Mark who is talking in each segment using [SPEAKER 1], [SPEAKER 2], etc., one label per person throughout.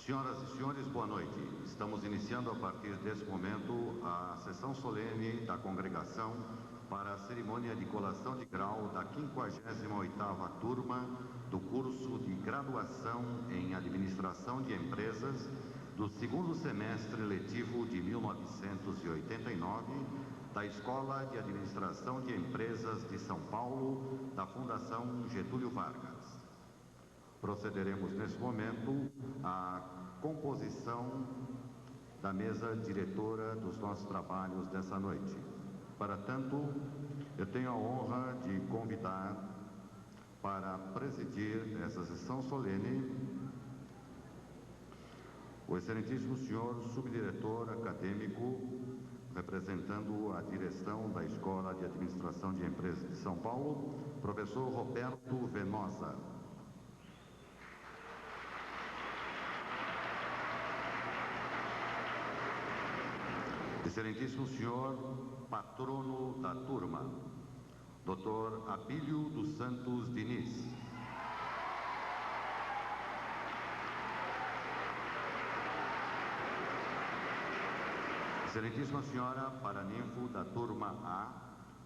[SPEAKER 1] Senhoras e senhores, boa noite. Estamos iniciando a partir desse momento a sessão solene da congregação para a cerimônia de colação de grau da 58ª turma do curso de graduação em Administração de Empresas do segundo semestre letivo de 1989 da Escola de Administração de Empresas de São Paulo, da Fundação Getúlio Vargas. Procederemos nesse momento à composição da mesa diretora dos nossos trabalhos dessa noite. Para tanto, eu tenho a honra de convidar para presidir essa sessão solene o excelentíssimo senhor subdiretor acadêmico, representando a direção da Escola de Administração de Empresas de São Paulo, professor Roberto Venosa. Excelentíssimo senhor patrono da turma, Dr. Abílio dos Santos Diniz. Excelentíssima senhora paraninfo da turma A,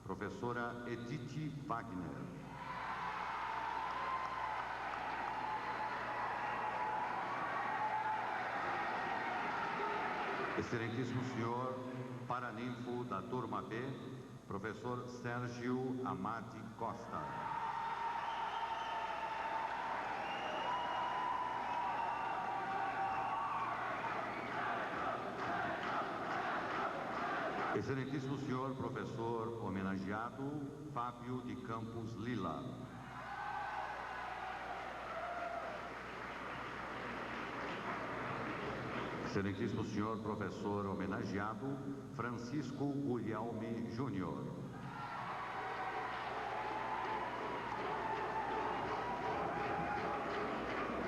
[SPEAKER 1] professora Edith Wagner. Excelentíssimo senhor paraninfo da turma B, professor Sérgio Amadi Costa. Excelentíssimo senhor professor homenageado Fábio de Campos Lila. Excelentíssimo senhor professor homenageado Francisco Guglielmi Júnior.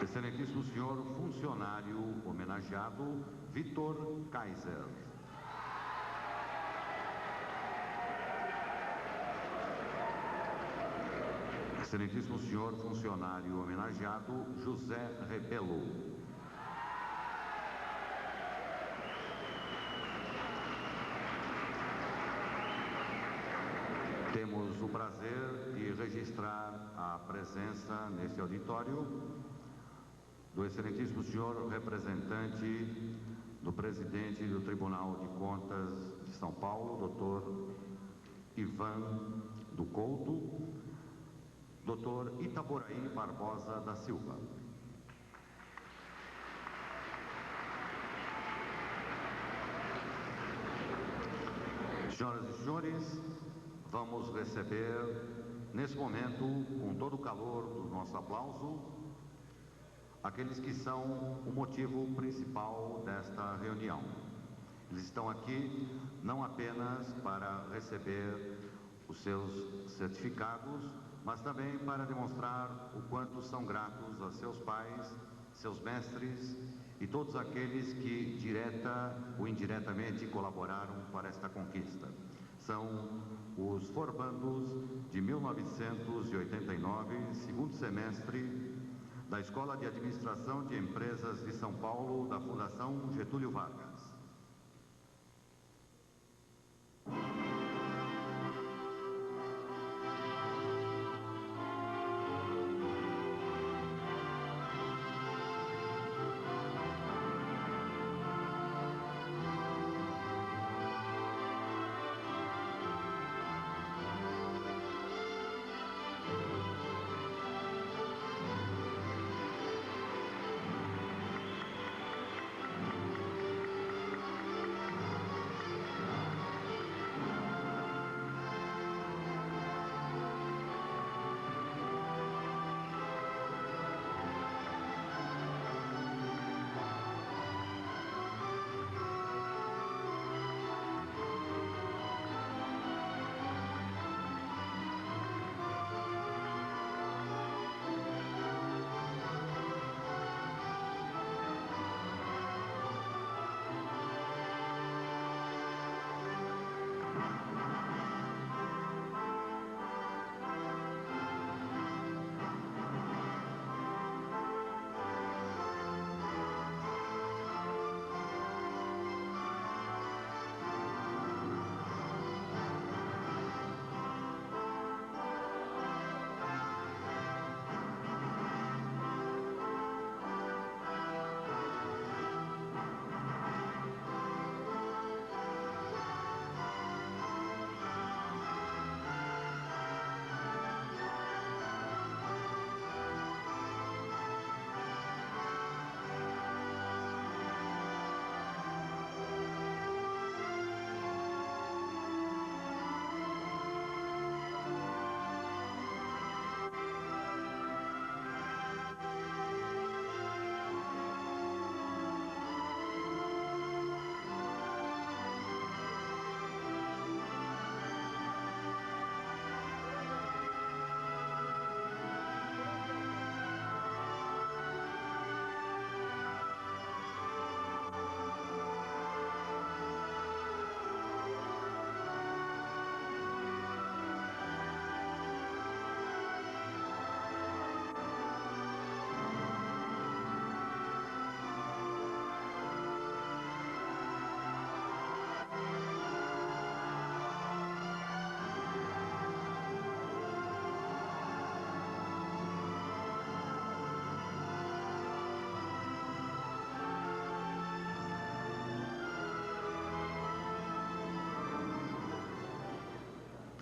[SPEAKER 1] Excelentíssimo senhor funcionário homenageado Vitor Kaiser. Excelentíssimo senhor funcionário homenageado José Rebelo. Temos o prazer de registrar a presença neste auditório do excelentíssimo senhor representante do presidente do Tribunal de Contas de São Paulo, doutor Ivan do Couto, doutor Itaboraí Barbosa da Silva. Senhoras e senhores, vamos receber, nesse momento, com todo o calor do nosso aplauso, aqueles que são o motivo principal desta reunião. Eles estão aqui não apenas para receber os seus certificados, mas também para demonstrar o quanto são gratos a seus pais, seus mestres e todos aqueles que, direta ou indiretamente, colaboraram para esta conquista. São os formandos de 1989, segundo semestre, da Escola de Administração de Empresas de São Paulo, da Fundação Getúlio Vargas.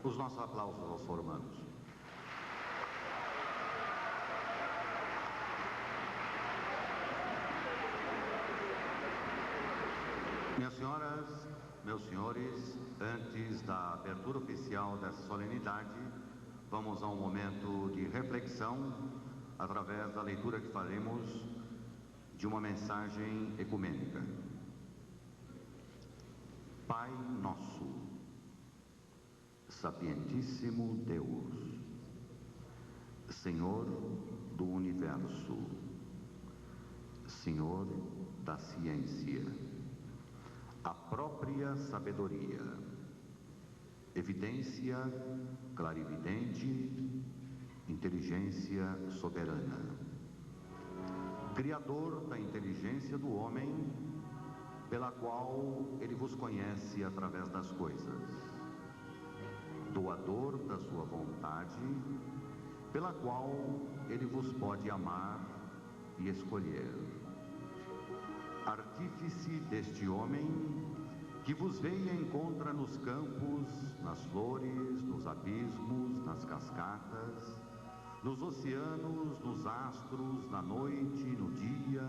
[SPEAKER 1] Os nossos aplausos aos formandos. Minhas senhoras, meus senhores, antes da abertura oficial dessa solenidade, vamos a um momento de reflexão através da leitura que faremos de uma mensagem ecumênica. Pai nosso, sapientíssimo Deus, Senhor do universo, Senhor da ciência, a própria sabedoria, evidência clarividente, inteligência soberana, Criador da inteligência do homem, pela qual ele vos conhece através das coisas, doador da sua vontade, pela qual ele vos pode amar e escolher, artífice deste homem que vos veio e encontra nos campos, nas flores, nos abismos, nas cascatas, nos oceanos, nos astros, na noite, no dia,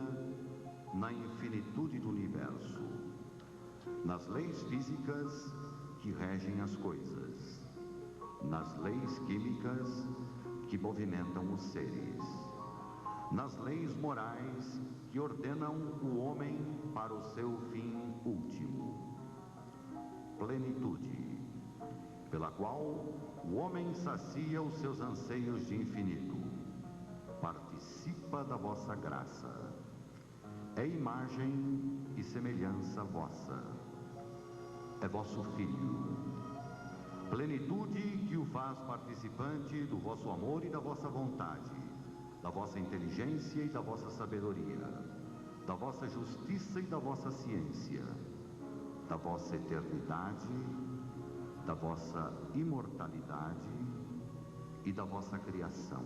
[SPEAKER 1] na infinitude do universo, nas leis físicas que regem as coisas, nas leis químicas que movimentam os seres, nas leis morais que ordenam o homem para o seu fim último, plenitude, pela qual o homem sacia os seus anseios de infinito, participa da vossa graça, é imagem e semelhança vossa, é vosso filho, plenitude que o faz participante do vosso amor e da vossa vontade, da vossa inteligência e da vossa sabedoria, da vossa justiça e da vossa ciência, da vossa eternidade, da vossa imortalidade e da vossa criação.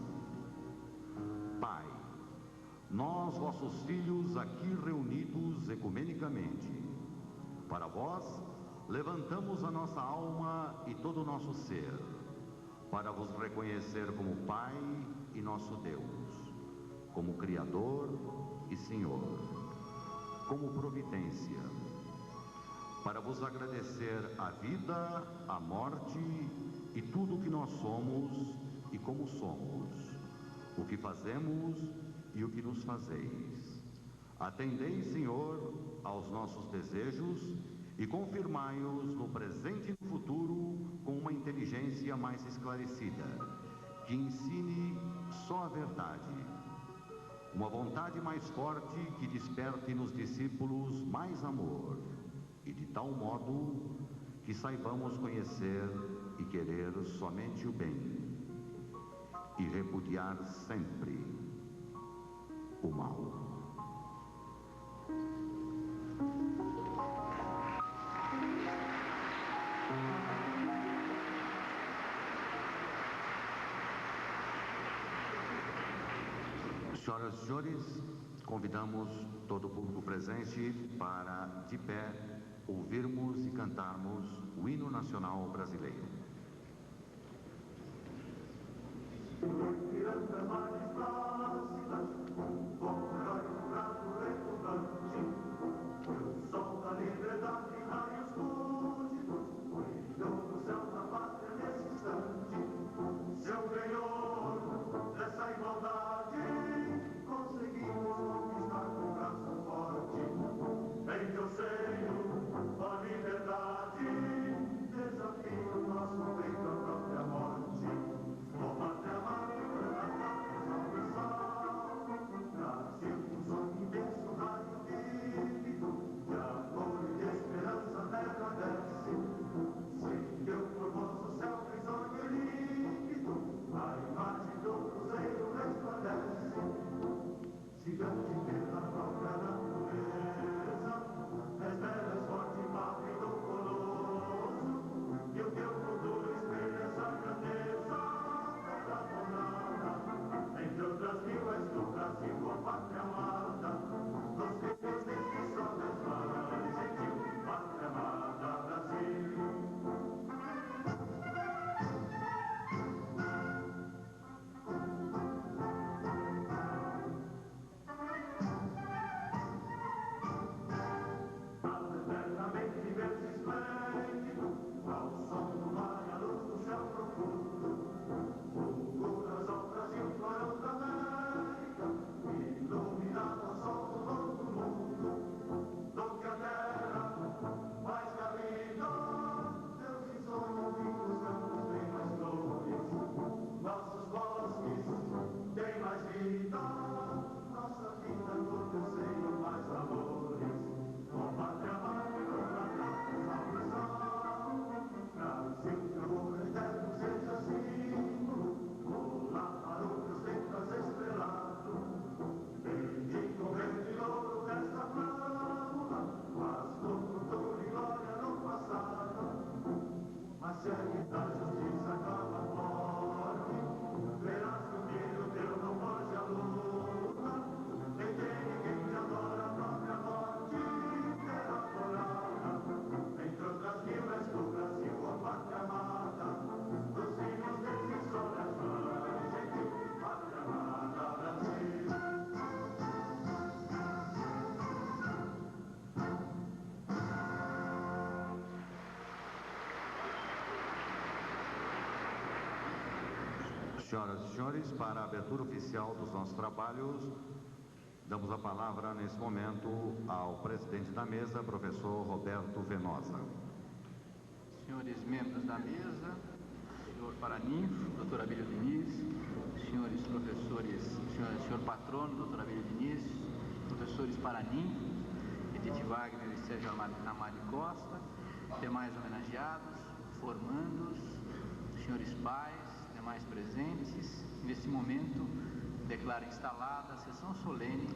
[SPEAKER 1] Pai, nós, vossos filhos, aqui reunidos ecumenicamente, para vós, levantamos a nossa alma e todo o nosso ser, para vos reconhecer como Pai e nosso Deus, como Criador e Senhor, como providência, para vos agradecer a vida, a morte e tudo o que nós somos e como somos, o que fazemos e o que nos fazeis. Atendei, Senhor, aos nossos desejos e confirmai-os no presente e no futuro com uma inteligência mais esclarecida, que ensine só a verdade, uma vontade mais forte que desperte nos discípulos mais amor, e de tal modo que saibamos conhecer e querer somente o bem, e repudiar sempre o mal. Senhoras e senhores, convidamos todo o público presente para, de pé, ouvirmos e cantarmos o hino nacional brasileiro. Senhoras e senhores, para a abertura oficial dos nossos trabalhos, damos a palavra nesse momento ao presidente da mesa, professor Roberto Venosa.
[SPEAKER 2] Senhores membros da mesa, senhor Paraninfo, doutor Abílio Diniz, senhores professores, senhor patrono, doutor Abílio Diniz, professores Paraninfo, Edith Wagner e Sérgio Amado Costa, demais homenageados, formandos, senhores pais, demais presentes. Nesse momento, declaro instalada a sessão solene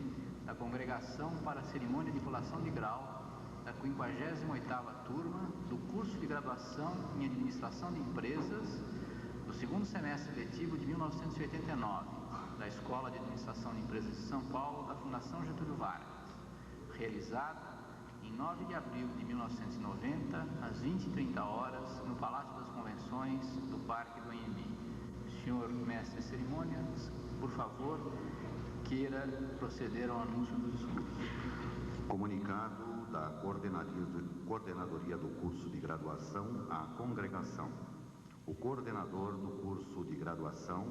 [SPEAKER 2] da Congregação para a Cerimônia de Colação de Grau da 58ª turma do curso de graduação em Administração de Empresas do segundo semestre letivo de 1989, da Escola de Administração de Empresas de São Paulo, da Fundação Getúlio Vargas, realizada em 9 de abril de 1990, às 20h30, no Palácio das Convenções do Parque do Anhembi. Senhor mestre de cerimônias, por favor, queira proceder ao anúncio do discurso.
[SPEAKER 1] Comunicado da Coordenadoria do curso de graduação à congregação. O coordenador do curso de graduação,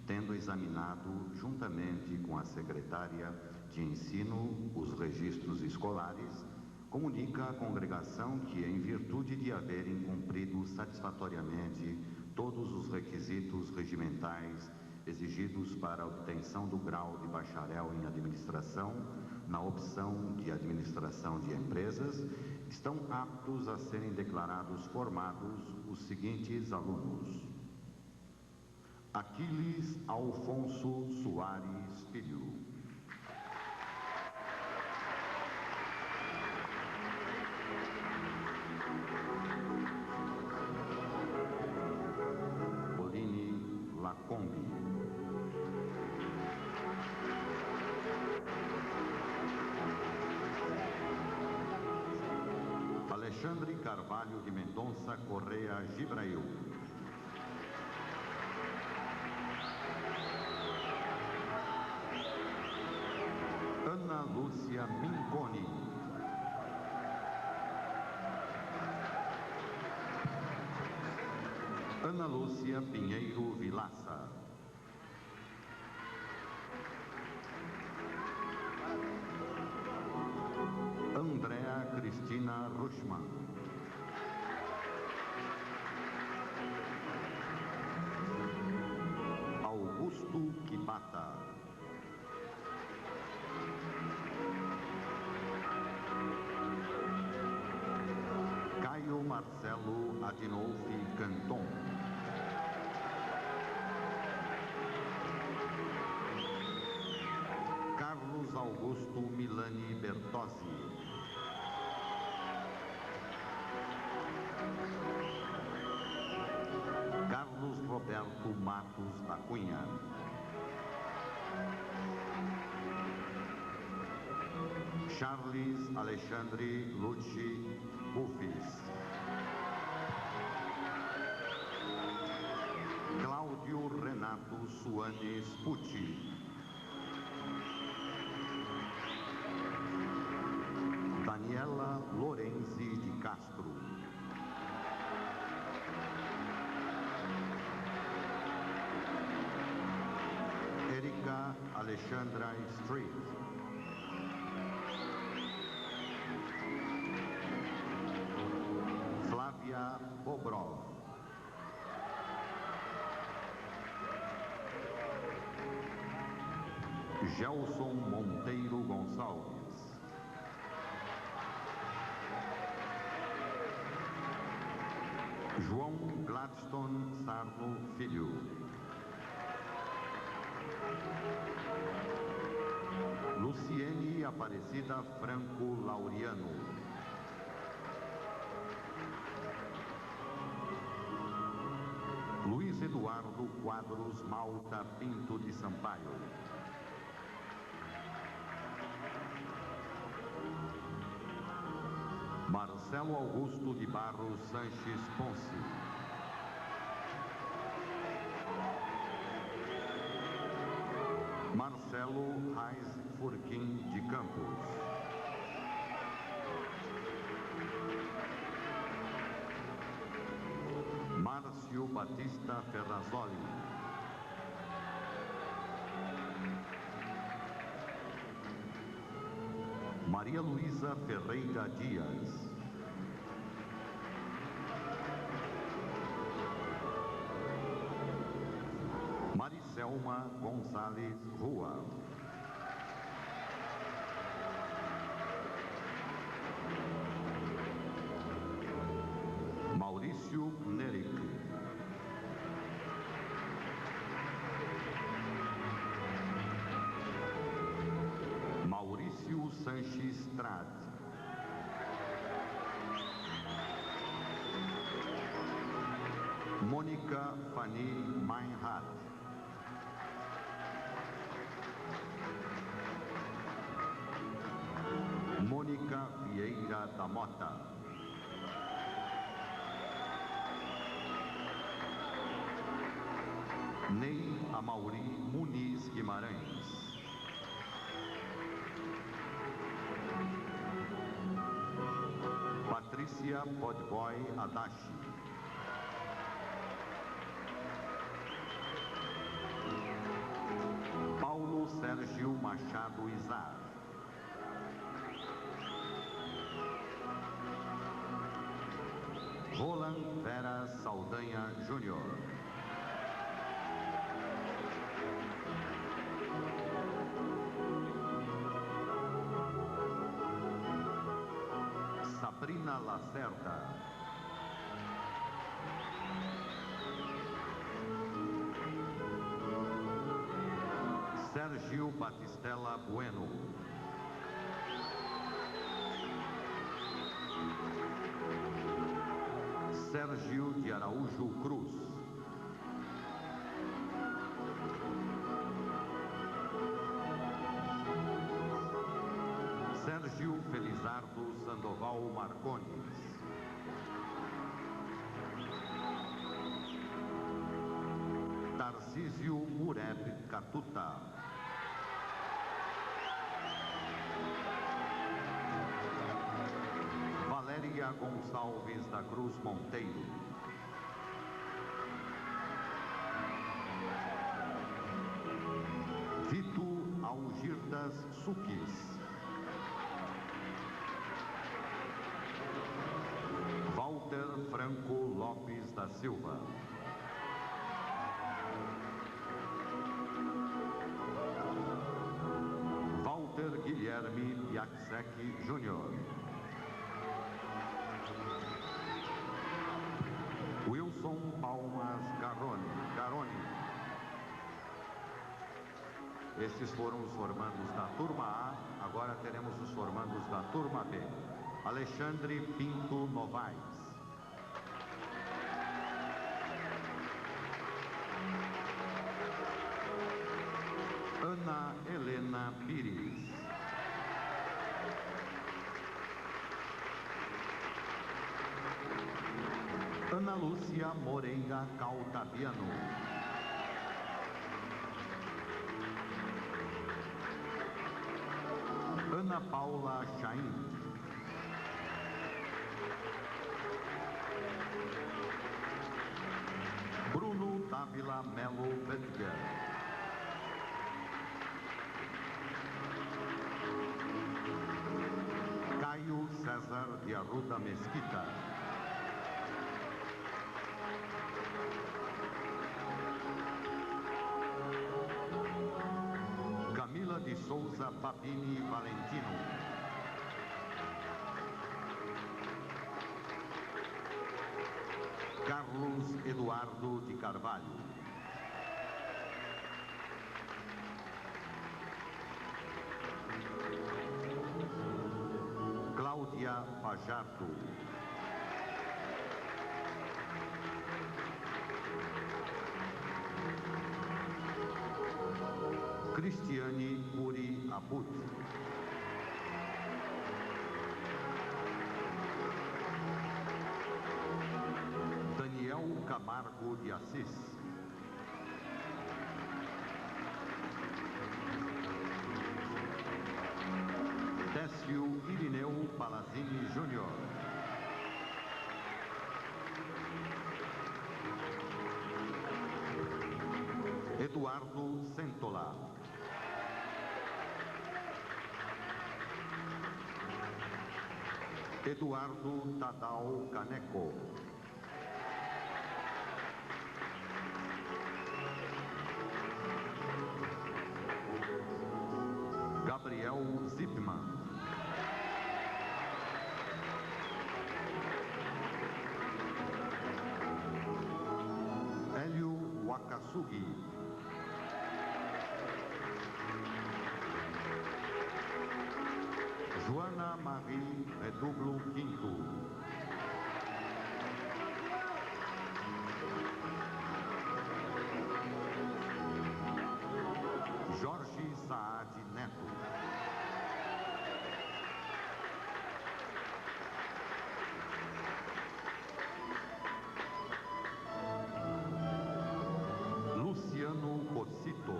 [SPEAKER 1] tendo examinado, juntamente com a secretária de ensino, os registros escolares, comunica à congregação que, em virtude de haverem cumprido satisfatoriamente todos os requisitos regimentais exigidos para a obtenção do grau de bacharel em administração, na opção de administração de empresas, estão aptos a serem declarados formados os seguintes alunos: Aquiles Alfonso Soares Filho, Pauline Lacombe, Alexandre Carvalho de Mendonça Correa Gibrail, Ana Lúcia Minconi, Ana Lúcia Pinheiro Vilaça, Andréa Cristina Ruschmann, Augusto Kibata, Caio Marcelo Adinolfi Canton, Carlos Augusto Milani Bertozzi, Carlos Roberto Matos da Cunha, Charles Alexandre Lucci Bufis, Cláudio Renato Suanes Pucci, Daniela Lorenzi de Castro, Erika Alexandra Street, Flávia Bobrov, Gelson Monteiro Gonçalves, João Gladstone Sarno Filho, Luciene Aparecida Franco Laureano, Luiz Eduardo Quadros Malta Pinto de Sampaio, Marcelo Augusto de Barros Sanches Ponce, Marcelo Reis Furquim de Campos, Márcio Batista Ferrazoli, Maria Luísa Ferreira Dias. Maricelma Gonçalves Rua. Maurício Neric. Maurício Sanches Trad. Mônica Fanny Meinhardt. Mônica Vieira da Mota. Ney Amauri Muniz Guimarães. Patrícia Podboy Adachi. Paulo Sérgio Machado Izar. Roland Vera Saldanha Júnior. Sabrina Lacerda. Sérgio Batistella Bueno. Sérgio de Araújo Cruz. Sérgio Felizardo Sandoval Marcones. Tarcísio Mureb Catuta. Valéria Gonçalves da Cruz Monteiro. Vito Algirdas Suques. Walter Franco Lopes da Silva. Walter Guilherme Piacsec Júnior. Wilson Palmas Garoni. Estes foram os formandos da turma A, agora teremos os formandos da turma B. Alexandre Pinto Novaes. Ana Helena Pires. Ana Lúcia Moreira Caltabiano. Ana Paula Chaim. Bruno Dávila Melo Bedger. Caio César de Arruda Mesquita. Camila de Souza Fabini Valentino. Carlos Eduardo de Carvalho. Cláudia Fajardo. Cristiane Muri Abut. Daniel Camargo de Assis. Décio Irineu Palazini Júnior. Eduardo Centola. Eduardo Tadal Caneco. Gabriel Zipman. Hélio Wakasugi. Joana Marie Redublo Quinto. Jorge Saad Neto. Luciano Cocito.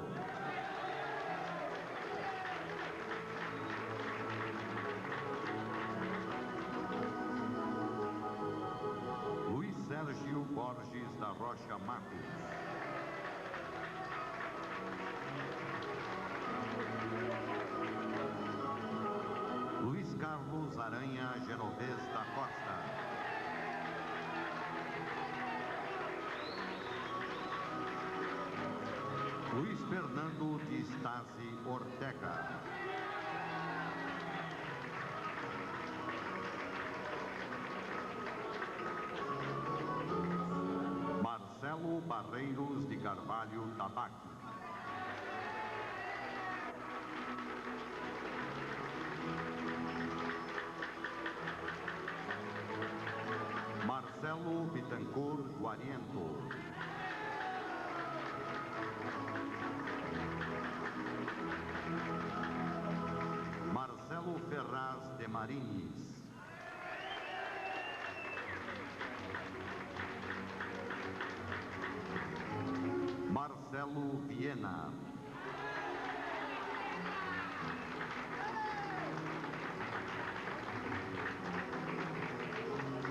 [SPEAKER 1] Luiz Sérgio Borges da Rocha Matos. Luiz Carlos Aranha Genovez da Costa. Luiz Fernando de Stasi Ortega. Marcelo Barreiros de Carvalho Tabaque. Marcelo Bittencourt Guariento. Marcelo Ferraz de Marinis. Marcelo Viena.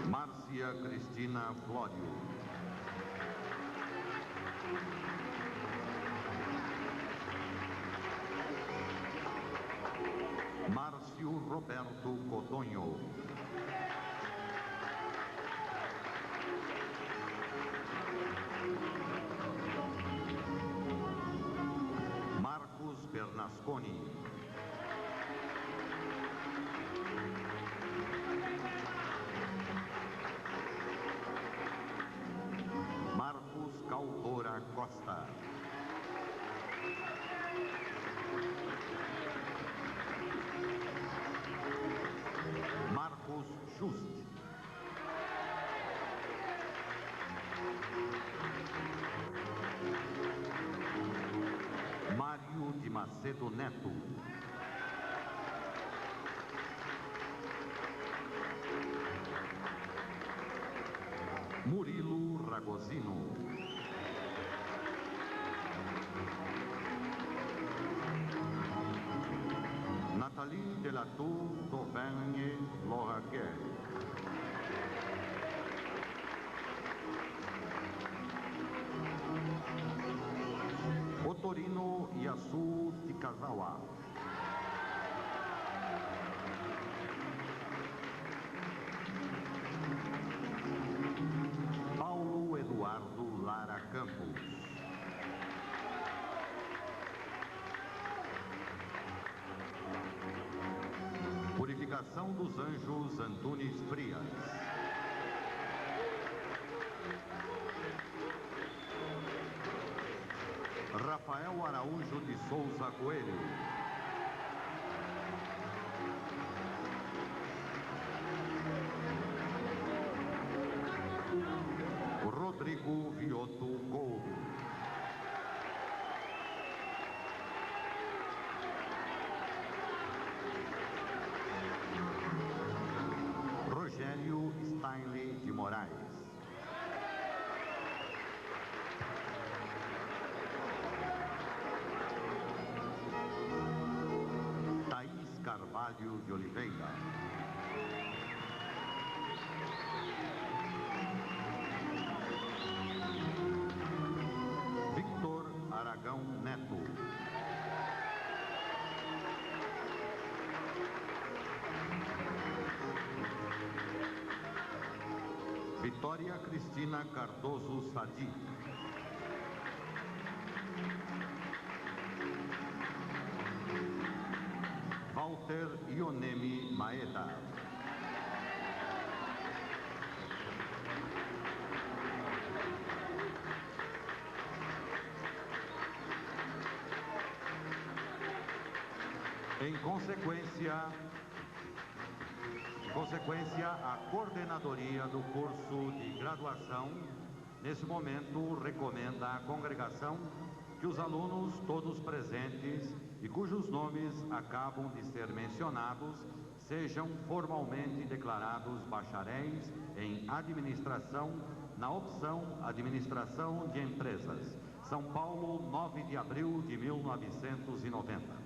[SPEAKER 1] Márcia Cristina Flório. Márcio Roberto Codonho. Marcos Bernasconi. Marcos Caldora Costa. Marcos Just. Mário de Macedo Neto. Murilo Ragosino. Nathalie Delatour d'Auvergne Lauragais. Otorino Yasu Tikazawa. Paulo Eduardo Lara Campos. Purificação dos Anjos Antunes Frias. Rafael Araújo de Souza Coelho. Rodrigo Vioto Couro. Rogério Steinle de Moraes. Thaís Carvalho de Oliveira. Victor Aragão Neto. Vitória Cristina Cardoso Sadi. Walter Ionemi Maeda. Em consequência, a coordenadoria do curso de graduação, nesse momento, recomenda à congregação que os alunos todos presentes e cujos nomes acabam de ser mencionados sejam formalmente declarados bacharéis em administração na opção Administração de Empresas. São Paulo, 9 de abril de 1990.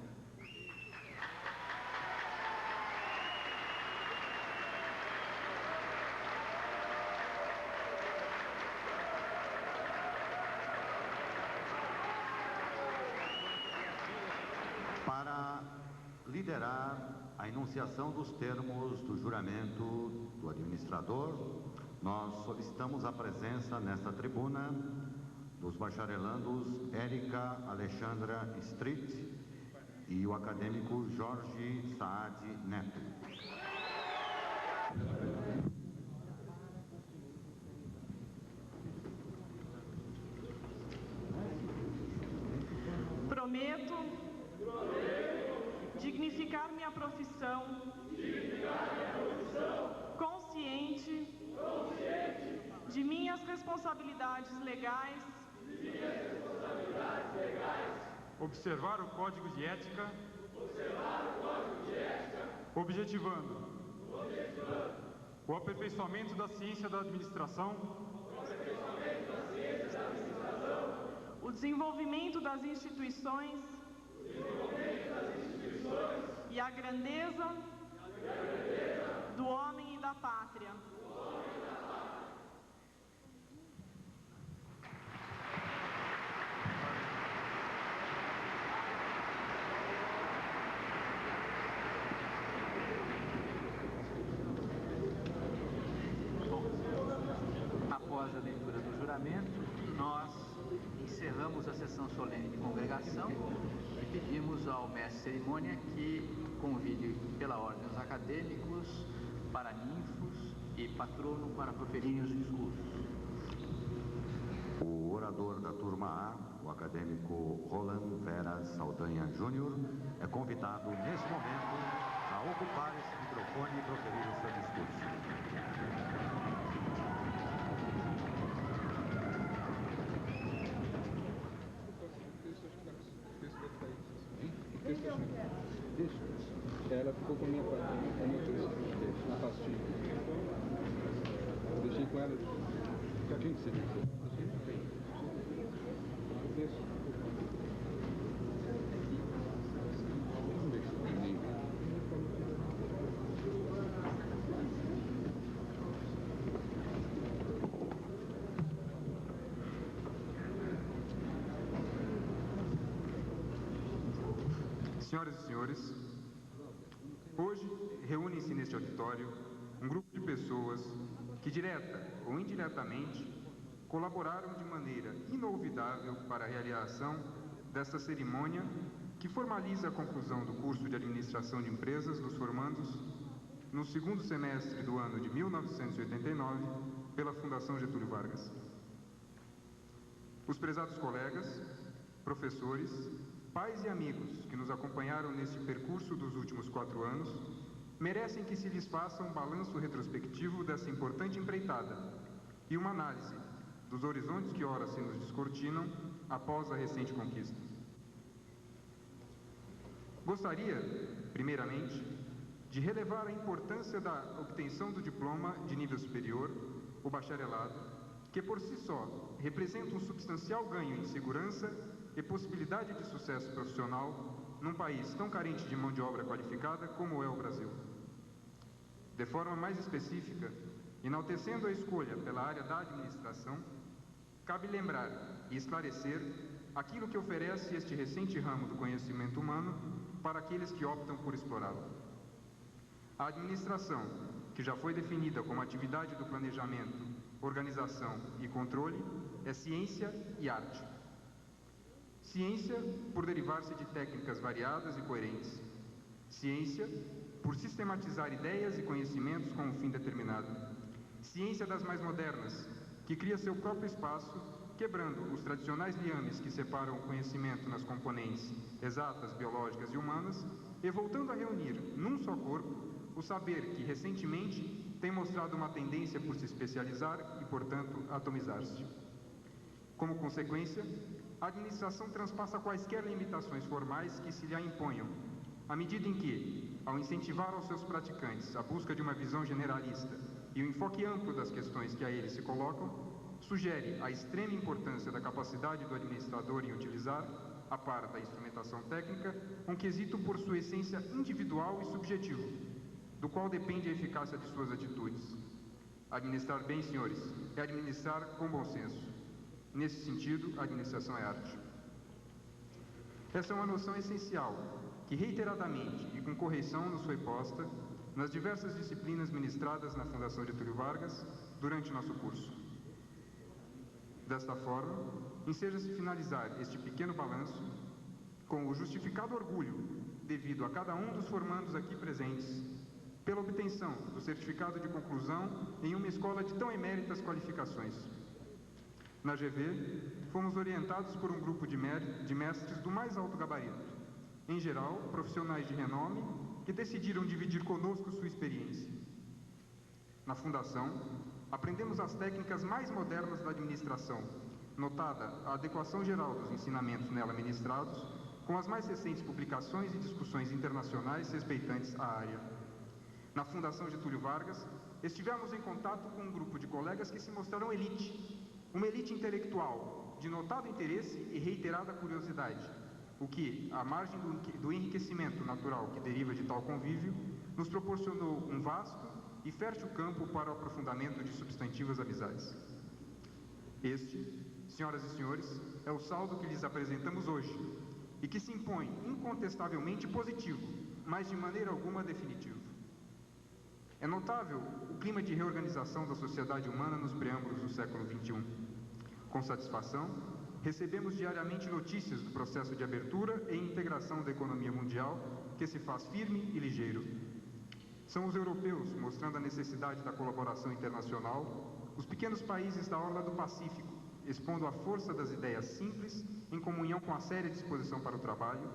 [SPEAKER 1] Para liderar a enunciação dos termos do juramento do administrador, nós solicitamos a presença nesta tribuna dos bacharelandos Érica Alexandra Street e o acadêmico Jorge Saad Neto.
[SPEAKER 3] Prometo dignificar minha profissão, consciente de minhas responsabilidades legais,
[SPEAKER 4] observar o Código de Ética, objetivando o aperfeiçoamento da ciência da administração,
[SPEAKER 3] o desenvolvimento das instituições e a grandeza do homem e da pátria.
[SPEAKER 2] Após a leitura do juramento, nós encerramos a sessão solene de congregação e pedimos ao mestre de cerimônia que convide pela ordem os acadêmicos, paraninfos e patrono para proferirem os discursos.
[SPEAKER 1] O orador da turma A, o acadêmico Roland Veras Saldanha Júnior, é convidado nesse momento a ocupar esse microfone e proferir o seu discurso.
[SPEAKER 5] Ela ficou com a minha pastinha. Eu deixei com ela. Quem que você deixou? O texto. Vamos ver se eu terminei.
[SPEAKER 4] Senhoras e senhores, hoje reúne-se neste auditório um grupo de pessoas que, direta ou indiretamente, colaboraram de maneira inolvidável para a realização desta cerimônia que formaliza a conclusão do curso de Administração de Empresas dos formandos no segundo semestre do ano de 1989 pela Fundação Getúlio Vargas. Os prezados colegas, professores, pais e amigos que nos acompanharam neste percurso dos últimos 4 anos merecem que se lhes faça um balanço retrospectivo dessa importante empreitada e uma análise dos horizontes que ora se nos descortinam após a recente conquista. Gostaria, primeiramente, de relevar a importância da obtenção do diploma de nível superior, o bacharelado, que por si só representa um substancial ganho em segurança e possibilidade de sucesso profissional num país tão carente de mão de obra qualificada como é o Brasil. De forma mais específica, enaltecendo a escolha pela área da administração, cabe lembrar e esclarecer aquilo que oferece este recente ramo do conhecimento humano para aqueles que optam por explorá-lo. A administração, que já foi definida como atividade do planejamento organização e controle é ciência e arte. Ciência, por derivar-se de técnicas variadas e coerentes. Ciência, por sistematizar ideias e conhecimentos com um fim determinado. Ciência das mais modernas, que cria seu próprio espaço, quebrando os tradicionais liames que separam o conhecimento nas componentes exatas, biológicas e humanas, e voltando a reunir num só corpo o saber que, recentemente, tem mostrado uma tendência por se especializar e, portanto, atomizar-se. Como consequência, a administração transpassa quaisquer limitações formais que se lhe imponham, à medida em que, ao incentivar aos seus praticantes a busca de uma visão generalista e o enfoque amplo das questões que a eles se colocam, sugere a extrema importância da capacidade do administrador em utilizar, a par da instrumentação técnica, um quesito por sua essência individual e subjetivo, do qual depende a eficácia de suas atitudes. Administrar bem, senhores, é administrar com bom senso. Nesse sentido, a administração é arte. Essa é uma noção essencial, que reiteradamente e com correção nos foi posta nas diversas disciplinas ministradas na Fundação Getúlio Vargas durante nosso curso. Desta forma, enseja-se finalizar este pequeno balanço com o justificado orgulho devido a cada um dos formandos aqui presentes pela obtenção do certificado de conclusão em uma escola de tão eméritas qualificações. Na GV, fomos orientados por um grupo de mestres do mais alto gabarito, em geral, profissionais de renome que decidiram dividir conosco sua experiência. Na Fundação, aprendemos as técnicas mais modernas da administração, notada a adequação geral dos ensinamentos nela ministrados, com as mais recentes publicações e discussões internacionais respeitantes à área. Na Fundação Getúlio Vargas, estivemos em contato com um grupo de colegas que se mostraram elite, uma elite intelectual, de notado interesse e reiterada curiosidade, o que, à margem do enriquecimento natural que deriva de tal convívio, nos proporcionou um vasto e fértil campo para o aprofundamento de substantivas amizades. Este, senhoras e senhores, é o saldo que lhes apresentamos hoje e que se impõe incontestavelmente positivo, mas de maneira alguma definitivo. É notável o clima de reorganização da sociedade humana nos preâmbulos do século XXI. Com satisfação, recebemos diariamente notícias do processo de abertura e integração da economia mundial, que se faz firme e ligeiro. São os europeus, mostrando a necessidade da colaboração internacional, os pequenos países da orla do Pacífico, expondo a força das ideias simples, em comunhão com a séria disposição para o trabalho,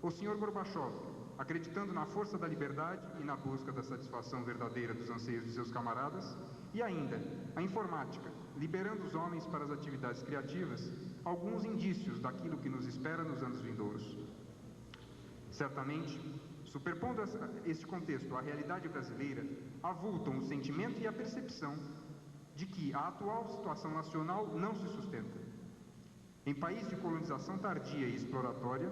[SPEAKER 4] o Sr. Gorbachev, acreditando na força da liberdade e na busca da satisfação verdadeira dos anseios de seus camaradas, e ainda a informática, liberando os homens para as atividades criativas, alguns indícios daquilo que nos espera nos anos vindouros. Certamente, superpondo este contexto à realidade brasileira, avultam o sentimento e a percepção de que a atual situação nacional não se sustenta. Em país de colonização tardia e exploratória,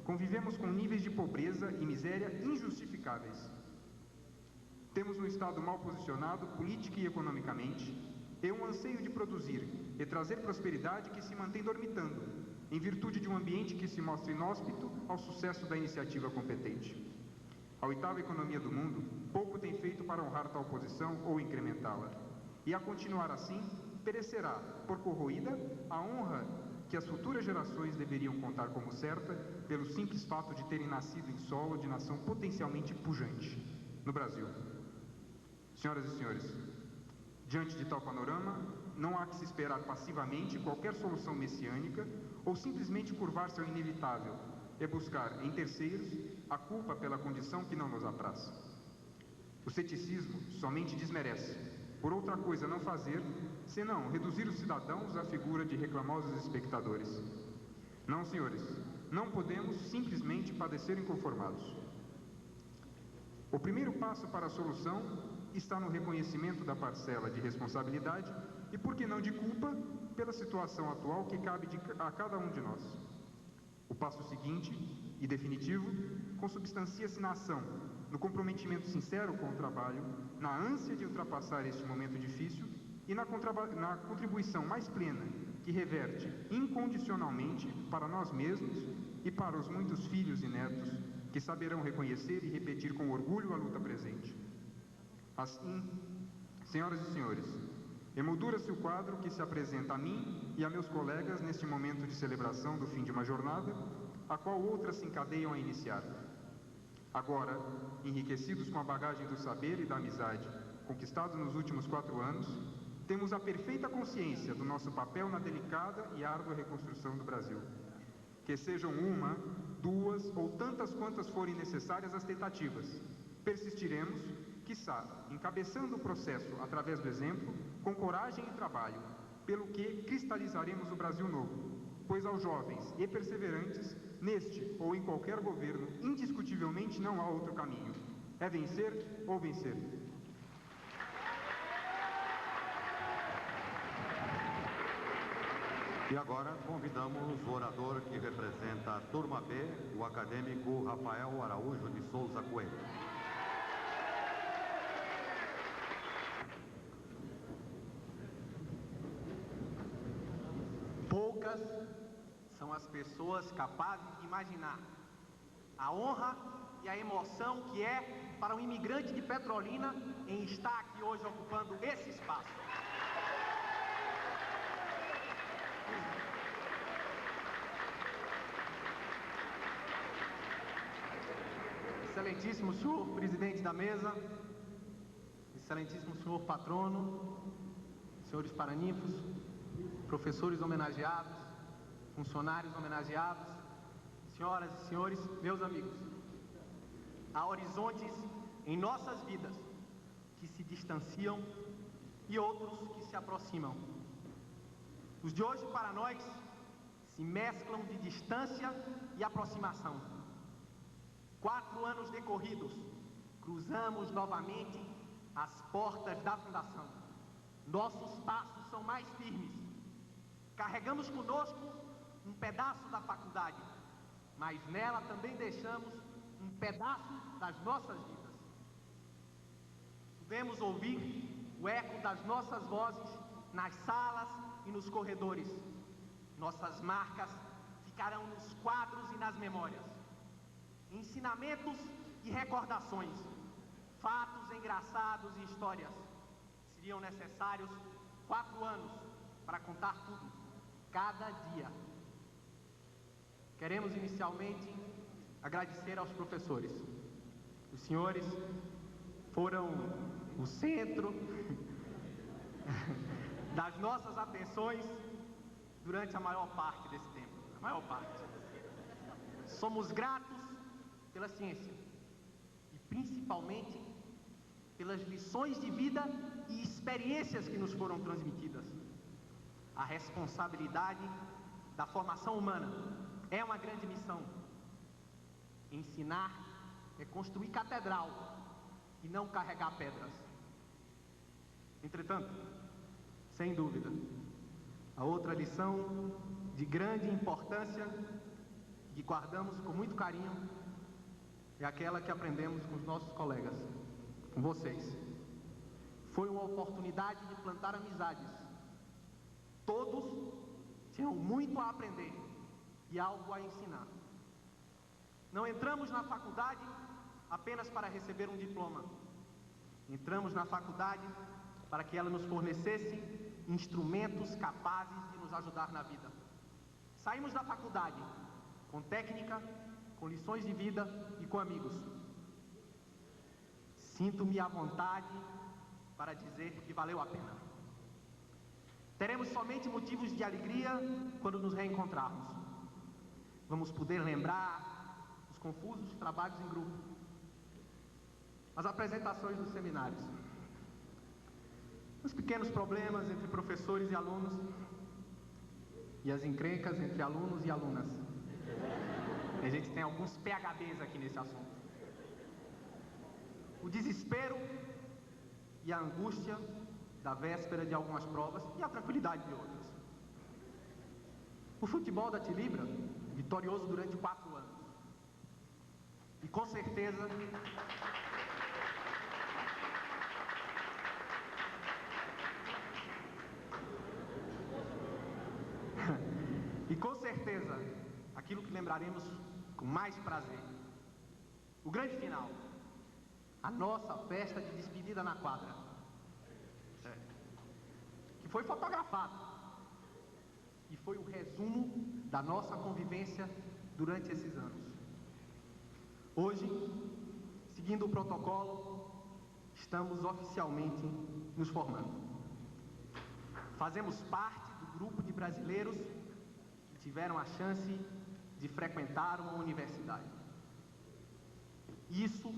[SPEAKER 4] convivemos com níveis de pobreza e miséria injustificáveis. Temos um Estado mal posicionado política e economicamente, e um anseio de produzir e trazer prosperidade que se mantém dormitando, em virtude de um ambiente que se mostra inóspito ao sucesso da iniciativa competente. A oitava economia do mundo pouco tem feito para honrar tal posição ou incrementá-la, e a continuar assim, perecerá, por corroída, a honra que as futuras gerações deveriam contar como certa pelo simples fato de terem nascido em solo de nação potencialmente pujante, no Brasil. Senhoras e senhores, diante de tal panorama, não há que se esperar passivamente qualquer solução messiânica ou simplesmente curvar-se ao inevitável e buscar em terceiros a culpa pela condição que não nos apraz. O ceticismo somente desmerece, por outra coisa não fazer, senão reduzir os cidadãos à figura de reclamosos espectadores. Não, senhores, não podemos simplesmente padecer inconformados. O primeiro passo para a solução está no reconhecimento da parcela de responsabilidade e, por que não, de culpa pela situação atual que cabe a cada um de nós. O passo seguinte e definitivo consubstancia-se na ação, no comprometimento sincero com o trabalho, na ânsia de ultrapassar este momento difícil e na contribuição mais plena que reverte incondicionalmente para nós mesmos e para os muitos filhos e netos que saberão reconhecer e repetir com orgulho a luta presente. Assim, senhoras e senhores, Emoldura-se o quadro que se apresenta a mim e a meus colegas neste momento de celebração do fim de uma jornada, a qual outras se encadeiam a iniciar. Agora, enriquecidos com a bagagem do saber e da amizade, conquistados nos últimos 4 anos, temos a perfeita consciência do nosso papel na delicada e árdua reconstrução do Brasil. Que sejam uma, 2 ou tantas quantas forem necessárias as tentativas, persistiremos, quiçá, encabeçando o processo através do exemplo, com coragem e trabalho, pelo que cristalizaremos o Brasil novo, pois aos jovens e perseverantes, neste ou em qualquer governo, indiscutivelmente não há outro caminho. É vencer ou vencer.
[SPEAKER 1] E agora convidamos o orador que representa a turma B, o acadêmico Rafael Araújo de Souza Coelho.
[SPEAKER 6] Poucas são as pessoas capazes de imaginar a honra e a emoção que é para um imigrante de Petrolina em estar aqui hoje ocupando esse espaço. Excelentíssimo senhor presidente da mesa, excelentíssimo senhor patrono, senhores paraninfos, professores homenageados, funcionários homenageados, senhoras e senhores, meus amigos. Há horizontes em nossas vidas que se distanciam e outros que se aproximam. Os de hoje para nós se mesclam de distância e aproximação. 4 anos decorridos, cruzamos novamente as portas da fundação. Nossos passos são mais firmes. Carregamos conosco um pedaço da faculdade, mas nela também deixamos um pedaço das nossas vidas. Podemos ouvir o eco das nossas vozes nas salas e nos corredores. Nossas marcas ficarão nos quadros e nas memórias. Ensinamentos e recordações, fatos engraçados e histórias. Seriam necessários 4 anos para contar tudo, cada dia. Queremos inicialmente agradecer aos professores. Os senhores foram o centro das nossas atenções durante a maior parte desse tempo. A maior parte. Somos gratos pela ciência e principalmente pelas lições de vida e experiências que nos foram transmitidas. A responsabilidade da formação humana é uma grande missão. Ensinar é construir catedral e não carregar pedras. Entretanto, sem dúvida, a outra lição de grande importância que guardamos com muito carinho é aquela que aprendemos com os nossos colegas, com vocês. Foi uma oportunidade de plantar amizades. Todos tinham muito a aprender e algo a ensinar. Não entramos na faculdade apenas para receber um diploma. Entramos na faculdade para que ela nos fornecesse instrumentos capazes de nos ajudar na vida. Saímos da faculdade com técnica, com lições de vida e com amigos. Sinto-me à vontade para dizer que valeu a pena. Teremos somente motivos de alegria quando nos reencontrarmos. Vamos poder lembrar os confusos trabalhos em grupo, as apresentações dos seminários, os pequenos problemas entre professores e alunos e as encrencas entre alunos e alunas. A gente tem alguns PhDs aqui nesse assunto. O desespero e a angústia da véspera de algumas provas e a tranquilidade de outras. O futebol da Tilibra, vitorioso durante 4 anos. E com certeza aquilo que lembraremos com mais prazer. O grande final, a nossa festa de despedida na quadra. foi fotografado e foi o resumo da nossa convivência durante esses anos. Hoje, seguindo o protocolo, estamos oficialmente nos formando. Fazemos parte do grupo de brasileiros que tiveram a chance de frequentar uma universidade. Isso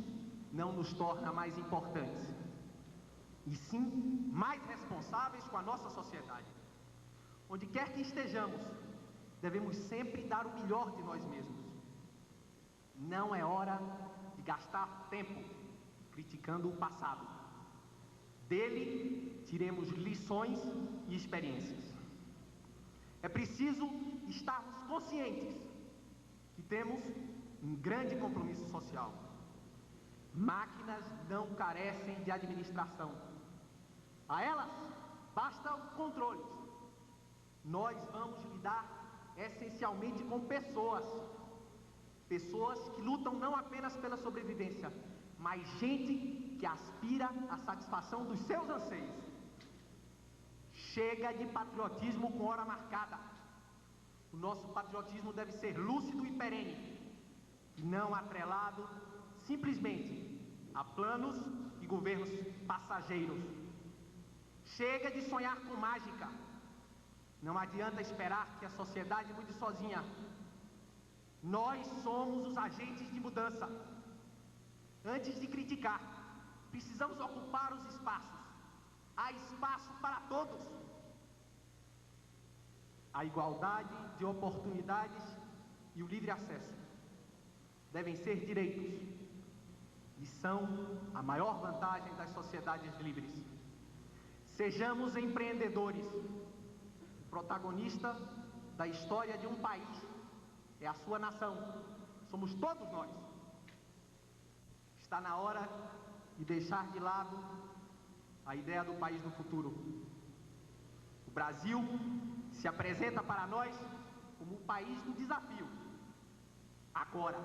[SPEAKER 6] não nos torna mais importantes, e sim mais responsáveis com a nossa sociedade. Onde quer que estejamos, devemos sempre dar o melhor de nós mesmos. Não é hora de gastar tempo criticando o passado. Dele, tiremos lições e experiências. É preciso estarmos conscientes que temos um grande compromisso social. Máquinas não carecem de administração. A elas bastam controles. Nós vamos lidar essencialmente com pessoas. Pessoas que lutam não apenas pela sobrevivência, mas gente que aspira à satisfação dos seus anseios. Chega de patriotismo com hora marcada. O nosso patriotismo deve ser lúcido e perene, não atrelado simplesmente a planos e governos passageiros. Chega de sonhar com mágica. Não adianta esperar que a sociedade mude sozinha. Nós somos os agentes de mudança. Antes de criticar, precisamos ocupar os espaços. Há espaço para todos. A igualdade de oportunidades e o livre acesso devem ser direitos e são a maior vantagem das sociedades livres. Sejamos empreendedores. O protagonista da história de um país é a sua nação. Somos todos nós. Está na hora de deixar de lado a ideia do país do futuro. O Brasil se apresenta para nós como o país do desafio. Agora,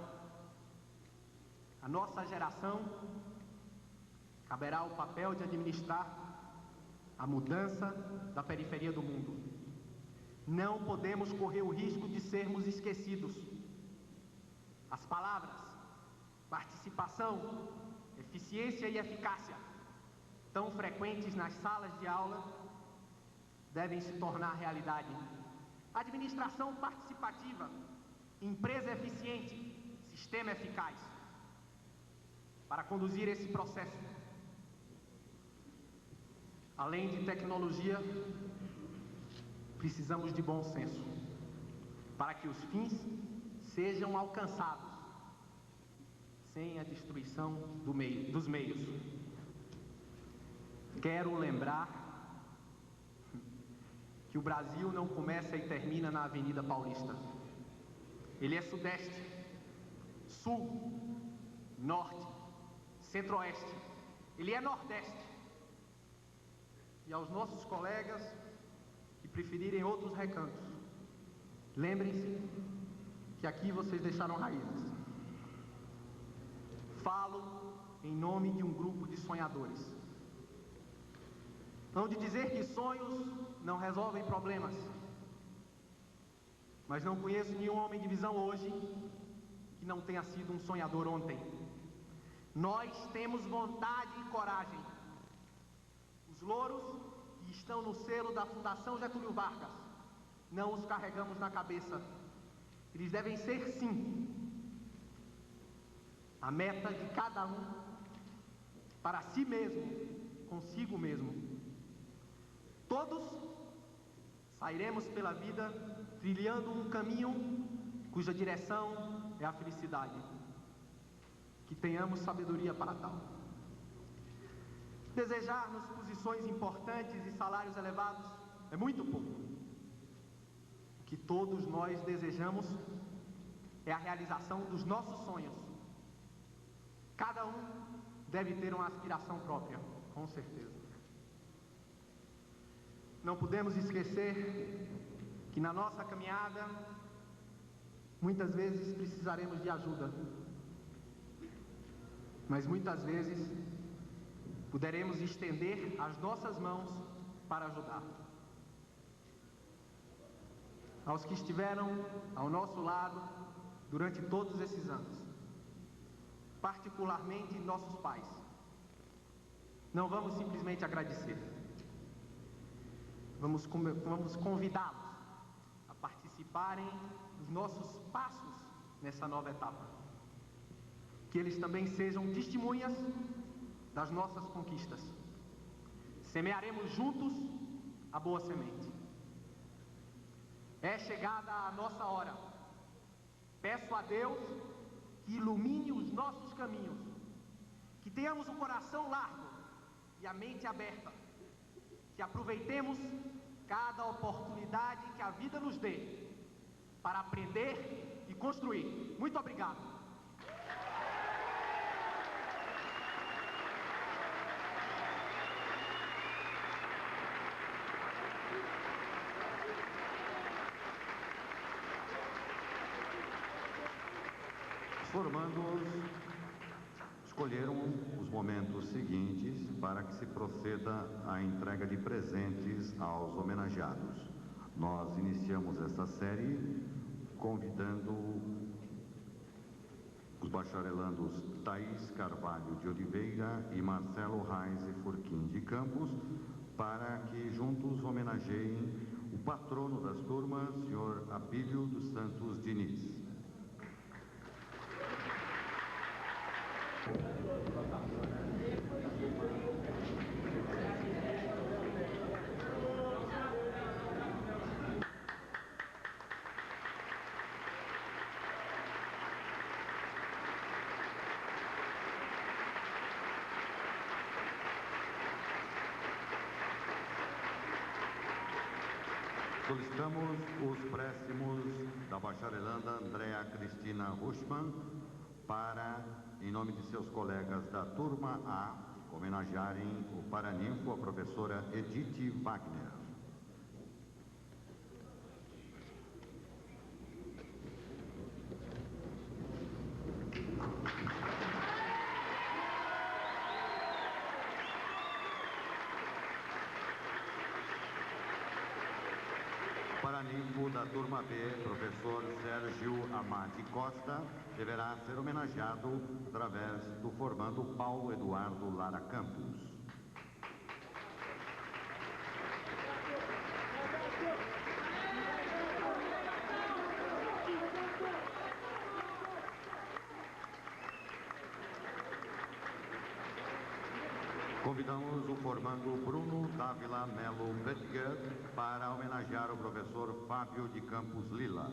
[SPEAKER 6] a nossa geração caberá o papel de administrar a mudança da periferia do mundo. Não podemos correr o risco de sermos esquecidos. As palavras participação, eficiência e eficácia, tão frequentes nas salas de aula, devem se tornar realidade. Administração participativa, empresa eficiente, sistema eficaz. Para conduzir esse processo, além de tecnologia, precisamos de bom senso, para que os fins sejam alcançados, sem a destruição dos meios. Quero lembrar que o Brasil não começa e termina na Avenida Paulista. Ele é sudeste, sul, norte, centro-oeste. Ele é nordeste. E aos nossos colegas que preferirem outros recantos, lembrem-se que aqui vocês deixaram raízes. Falo em nome de um grupo de sonhadores. Hão de dizer que sonhos não resolvem problemas, mas não conheço nenhum homem de visão hoje que não tenha sido um sonhador ontem. Nós temos vontade e coragem. Os louros que estão no selo da Fundação Getúlio Vargas, não os carregamos na cabeça. Eles devem ser, sim, a meta de cada um para si mesmo, consigo mesmo. Todos sairemos pela vida trilhando um caminho cuja direção é a felicidade. Que tenhamos sabedoria para tal. Desejar-nos posições importantes e salários elevados é muito pouco. O que todos nós desejamos é a realização dos nossos sonhos. Cada um deve ter uma aspiração própria, com certeza. Não podemos esquecer que na nossa caminhada, muitas vezes precisaremos de ajuda. Mas muitas vezes poderemos estender as nossas mãos para ajudar. aos que estiveram ao nosso lado durante todos esses anos, particularmente nossos pais. Não vamos simplesmente agradecer, vamos convidá-los a participarem dos nossos passos nessa nova etapa. Que eles também sejam testemunhas das nossas conquistas. Semearemos juntos a boa semente. É chegada a nossa hora. Peço a Deus que ilumine os nossos caminhos, que tenhamos o coração largo e a mente aberta, que aproveitemos cada oportunidade que a vida nos dê para aprender e construir. Muito obrigado.
[SPEAKER 1] Formandos escolheram os momentos seguintes para que se proceda à entrega de presentes aos homenageados. Nós iniciamos esta série convidando os bacharelandos Thaís Carvalho de Oliveira e Marcelo Reise Furquim de Campos para que juntos homenageiem o patrono das turmas, senhor Abílio dos Santos Diniz. Solicitamos os préstimos da bacharelanda Andréa Cristina Ruschmann para, em nome de seus colegas da turma A, homenagearem o paraninfo, a professora Edith Wagner. Paraninfo da turma B, professor Sérgio Amati Costa, deverá ser homenageado através do formando Paulo Eduardo Lara Campos. Convidamos o formando Bruno Dávila Melo Betger para homenagear o professor Fábio de Campos Lila.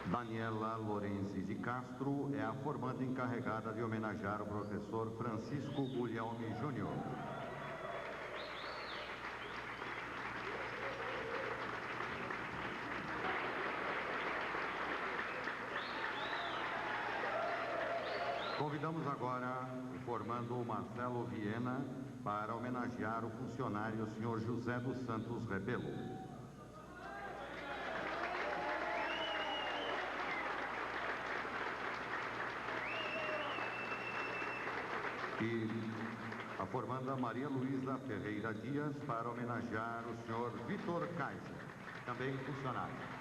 [SPEAKER 1] Daniela Lorenzi de Castro é a formanda encarregada de homenagear o professor Francisco Guglielmi Júnior. Convidamos agora o formando Marcelo Viena para homenagear o funcionário senhor José dos Santos Rebelo. E a formanda Maria Luísa Ferreira Dias para homenagear o senhor Vitor Kaiser, também funcionário.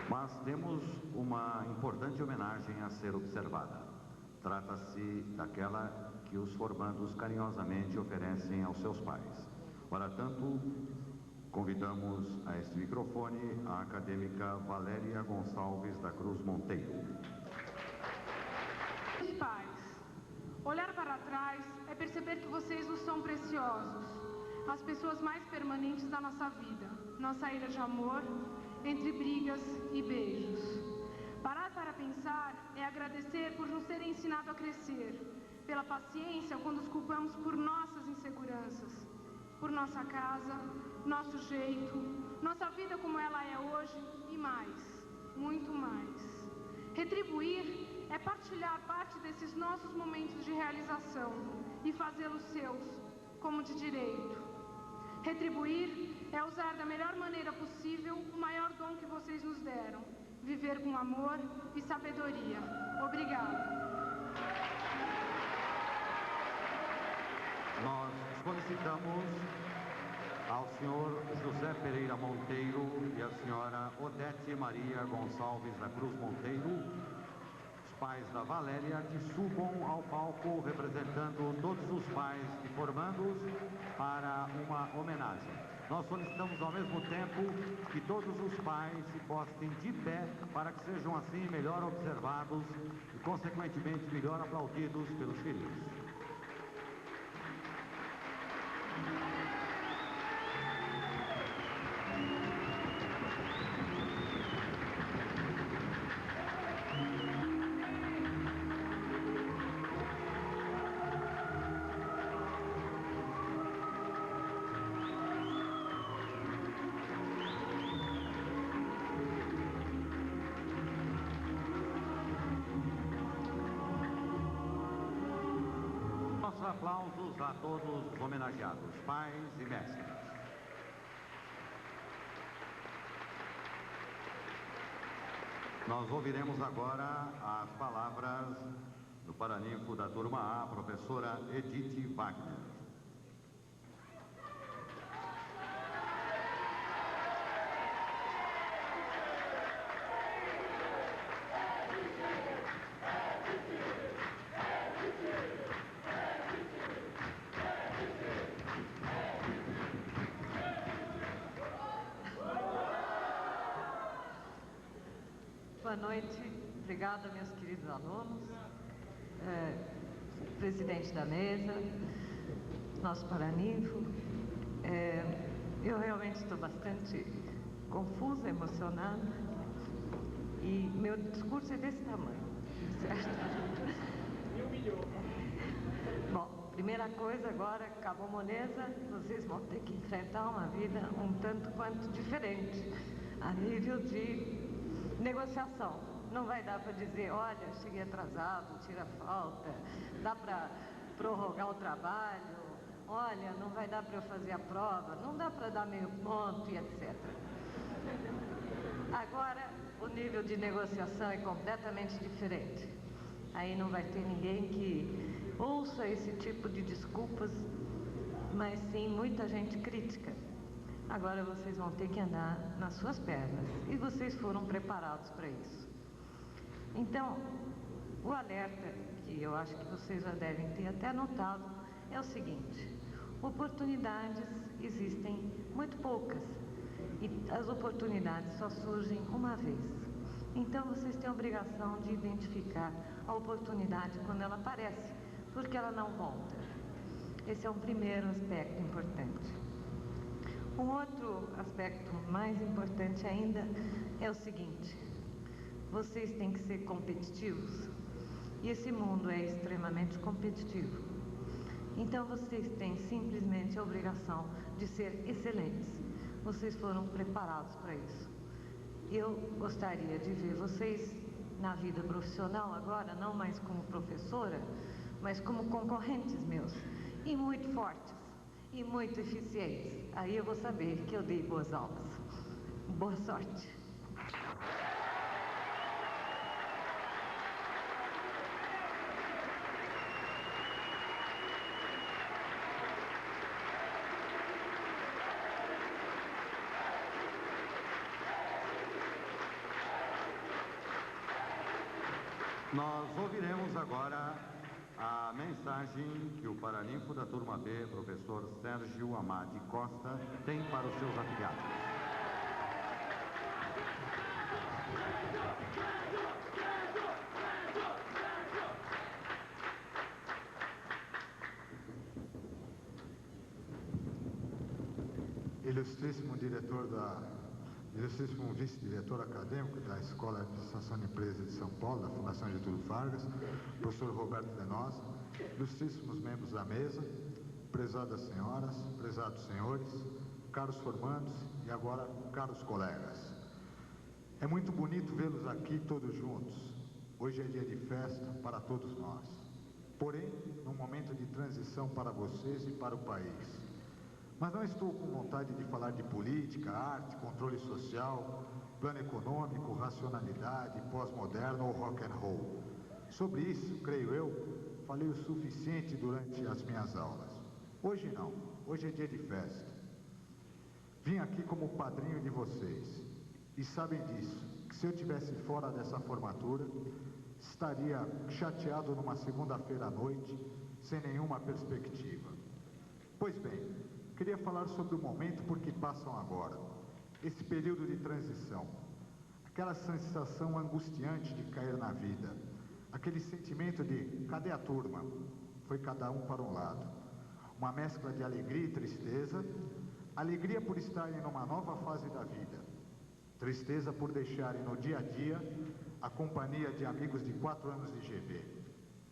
[SPEAKER 1] Mas temos uma importante homenagem a ser observada. Trata-se daquela que os formandos carinhosamente oferecem aos seus pais. Para tanto, convidamos a este microfone a acadêmica Valéria Gonçalves da Cruz Monteiro.
[SPEAKER 7] Pais, olhar para trás é perceber que vocês nos são preciosos, as pessoas mais permanentes da nossa vida, nossa ilha de amor, entre brigas e beijos. Parar para pensar é agradecer por nos terem ensinado a crescer, pela paciência quando nos culpamos por nossas inseguranças, por nossa casa, nosso jeito, nossa vida como ela é hoje e mais, muito mais. Retribuir é partilhar parte desses nossos momentos de realização e fazê-los seus, como de direito. Retribuir é usar da melhor maneira possível o maior dom que vocês nos deram, viver com amor e sabedoria. Obrigada.
[SPEAKER 1] Nós solicitamos ao senhor José Pereira Monteiro e à senhora Odete Maria Gonçalves da Cruz Monteiro, os pais da Valéria, que subam ao palco representando todos os pais e formandos para uma homenagem. Nós solicitamos ao mesmo tempo que todos os pais se postem de pé para que sejam assim melhor observados e, consequentemente, melhor aplaudidos pelos filhos. Aplausos a todos os homenageados, pais e mestres. Nós ouviremos agora as palavras do paraninfo da turma A, professora Edith Wagner.
[SPEAKER 8] Boa noite, obrigada meus queridos alunos, presidente da mesa, nosso paraninfo. Eu realmente estou bastante confusa, emocionada e meu discurso é desse tamanho, certo? Me humilhou. Bom, primeira coisa agora, Cabo Monesa, vocês vão ter que enfrentar uma vida um tanto quanto diferente a nível de negociação. Não vai dar para dizer, olha, cheguei atrasado, tira falta, dá para prorrogar o trabalho, olha, não vai dar para eu fazer a prova, não dá para dar meio ponto e etc. Agora, o nível de negociação é completamente diferente. Aí não vai ter ninguém que ouça esse tipo de desculpas, mas sim muita gente crítica. Agora vocês vão ter que andar nas suas pernas e vocês foram preparados para isso. Então, o alerta, que eu acho que vocês já devem ter até notado, é o seguinte: oportunidades existem muito poucas e as oportunidades só surgem uma vez. Então vocês têm a obrigação de identificar a oportunidade quando ela aparece, porque ela não volta. Esse é um primeiro aspecto importante. Um outro aspecto mais importante ainda é o seguinte: vocês têm que ser competitivos e esse mundo é extremamente competitivo. Então vocês têm simplesmente a obrigação de ser excelentes. Vocês foram preparados para isso. Eu gostaria de ver vocês na vida profissional agora, não mais como professora, mas como concorrentes meus, e muito fortes, e muito eficientes. Aí eu vou saber que eu dei boas aulas. Boa sorte.
[SPEAKER 1] Nós ouviremos agora a mensagem que o paraninfo da turma B, professor Sérgio Amade Costa, tem para os seus afiliados.
[SPEAKER 9] Ilustríssimo diretor ilustríssimo vice-diretor acadêmico da Escola de Administração de Empresas de São Paulo, da Fundação Getúlio Vargas, professor Roberto Venosa, ilustríssimos membros da mesa, prezadas senhoras, prezados senhores, caros formandos e agora caros colegas. É muito bonito vê-los aqui todos juntos. Hoje é dia de festa para todos nós. Porém, num momento de transição para vocês e para o país. Mas não estou com vontade de falar de política, arte, controle social, plano econômico, racionalidade, pós-moderno ou rock and roll. Sobre isso, creio eu, falei o suficiente durante as minhas aulas. Hoje não, hoje é dia de festa. Vim aqui como padrinho de vocês. E sabem disso, que se eu estivesse fora dessa formatura, estaria chateado numa segunda-feira à noite, sem nenhuma perspectiva. Pois bem, queria falar sobre o momento por que passam agora, esse período de transição, aquela sensação angustiante de cair na vida, aquele sentimento de, cadê a turma? Foi cada um para um lado. Uma mescla de alegria e tristeza, alegria por estarem numa nova fase da vida, tristeza por deixarem no dia a dia a companhia de amigos de 4 anos de GV.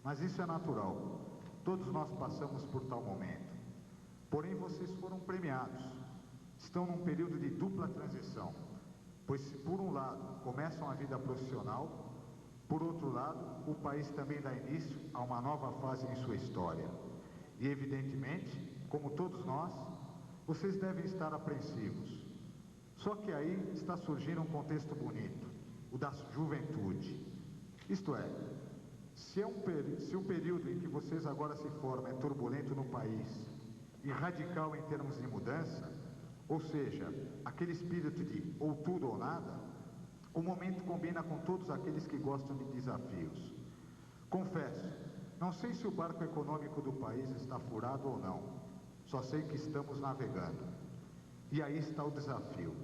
[SPEAKER 9] Mas isso é natural, todos nós passamos por tal momento. Porém, vocês foram premiados, estão num período de dupla transição, pois se por um lado começam a vida profissional, por outro lado, o país também dá início a uma nova fase em sua história. E evidentemente, como todos nós, vocês devem estar apreensivos. Só que aí está surgindo um contexto bonito, o da juventude. Isto é, se o período em que vocês agora se formam é turbulento no país e radical em termos de mudança, ou seja, aquele espírito de ou tudo ou nada, o momento combina com todos aqueles que gostam de desafios. Confesso, não sei se o barco econômico do país está furado ou não, só sei que estamos navegando. E aí está o desafio.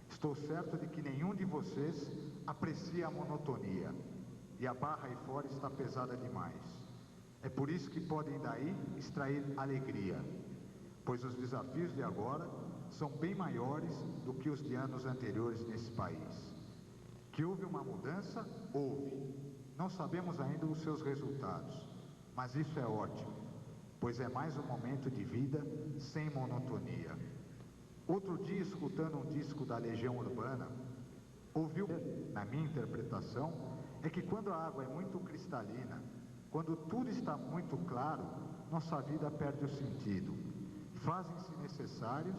[SPEAKER 9] Estou certo de que nenhum de vocês aprecia a monotonia, e a barra aí fora está pesada demais. É por isso que podem daí extrair alegria, pois os desafios de agora são bem maiores do que os de anos anteriores nesse país. Que houve uma mudança? Houve. Não sabemos ainda os seus resultados, mas isso é ótimo, pois é mais um momento de vida sem monotonia. Outro dia, escutando um disco da Legião Urbana, ouviu, na minha interpretação, é que quando a água é muito cristalina, quando tudo está muito claro, nossa vida perde o sentido. Fazem-se necessários,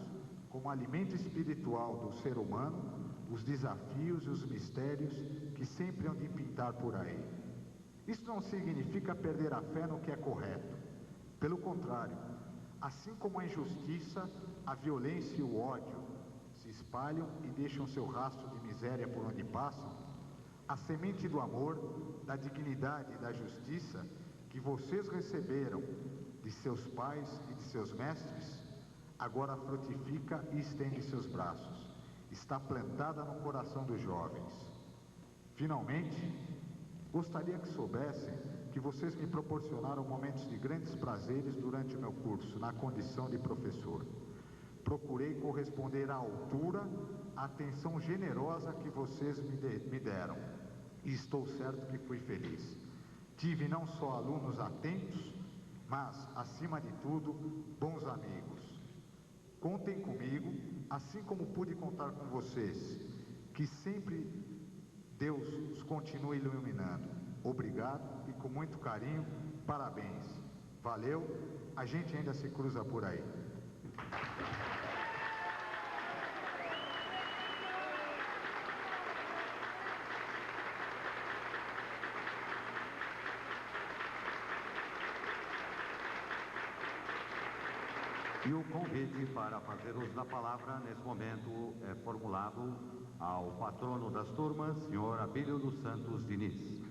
[SPEAKER 9] como alimento espiritual do ser humano, os desafios e os mistérios que sempre hão de pintar por aí. Isso não significa perder a fé no que é correto. Pelo contrário, assim como a injustiça, a violência e o ódio se espalham e deixam seu rastro de miséria por onde passam, a semente do amor, da dignidade e da justiça que vocês receberam de seus pais e de seus mestres, agora frutifica e estende seus braços. Está plantada no coração dos jovens. Finalmente, gostaria que soubessem que vocês me proporcionaram momentos de grandes prazeres durante o meu curso, na condição de professor. Procurei corresponder à altura, à atenção generosa que vocês me deram. E estou certo que fui feliz. Tive não só alunos atentos, mas, acima de tudo, bons amigos. Contem comigo, assim como pude contar com vocês. Que sempre Deus os continue iluminando. Obrigado e com muito carinho, parabéns. Valeu, a gente ainda se cruza por aí.
[SPEAKER 1] E o convite para fazer uso da palavra, nesse momento, é formulado ao patrono das turmas, senhor Abílio dos Santos Diniz.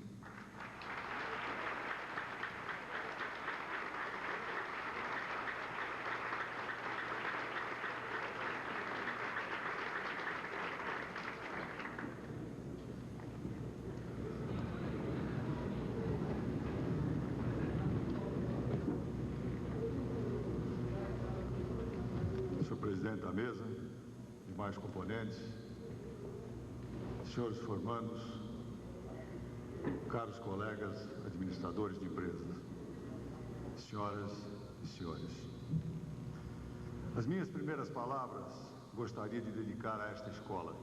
[SPEAKER 10] Senhor presidente da mesa, demais componentes,
[SPEAKER 1] senhores formandos, caros colegas administradores de empresas, senhoras e senhores. As minhas primeiras palavras gostaria de dedicar a esta escola.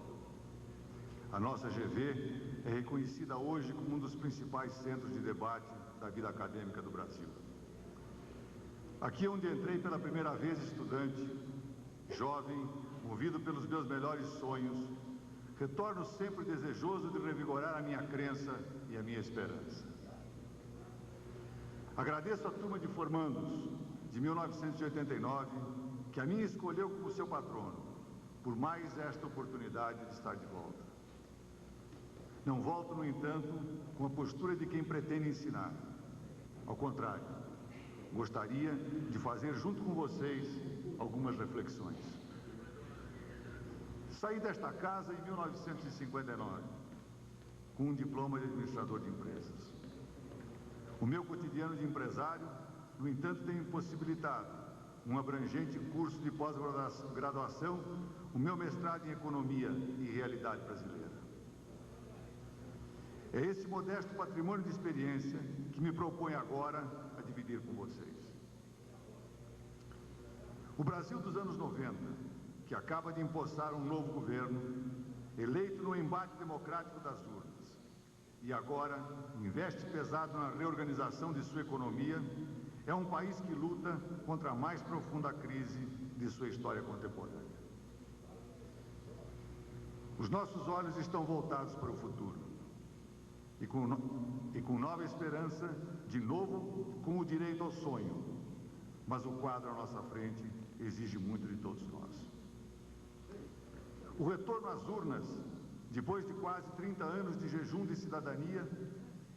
[SPEAKER 1] A nossa GV é reconhecida hoje como um dos principais centros de debate da vida acadêmica do Brasil. Aqui é onde entrei pela primeira vez estudante, jovem, movido pelos meus melhores sonhos, retorno sempre desejoso de revigorar a minha crença e a minha esperança. Agradeço à turma de formandos de 1989, que a mim escolheu como seu patrono, por mais esta oportunidade de estar de volta. Não volto, no entanto, com a postura de quem pretende ensinar. Ao contrário, gostaria de fazer junto com vocês algumas reflexões. Saí desta casa em 1959, com um diploma de administrador de empresas. O meu cotidiano de empresário, no entanto, tem impossibilitado um abrangente curso de pós-graduação, o meu mestrado em Economia e Realidade Brasileira. É esse modesto patrimônio de experiência que me proponho agora a dividir com vocês. O Brasil dos anos 90, que acaba de empossar um novo governo, eleito no embate democrático das urnas, e agora investe pesado na reorganização de sua economia, é um país que luta contra a mais profunda crise de sua história contemporânea. Os nossos olhos estão voltados para o futuro. E com nova esperança, de novo, com o direito ao sonho. Mas o quadro à nossa frente exige muito de todos nós. O retorno às urnas, depois de quase 30 anos de jejum de cidadania,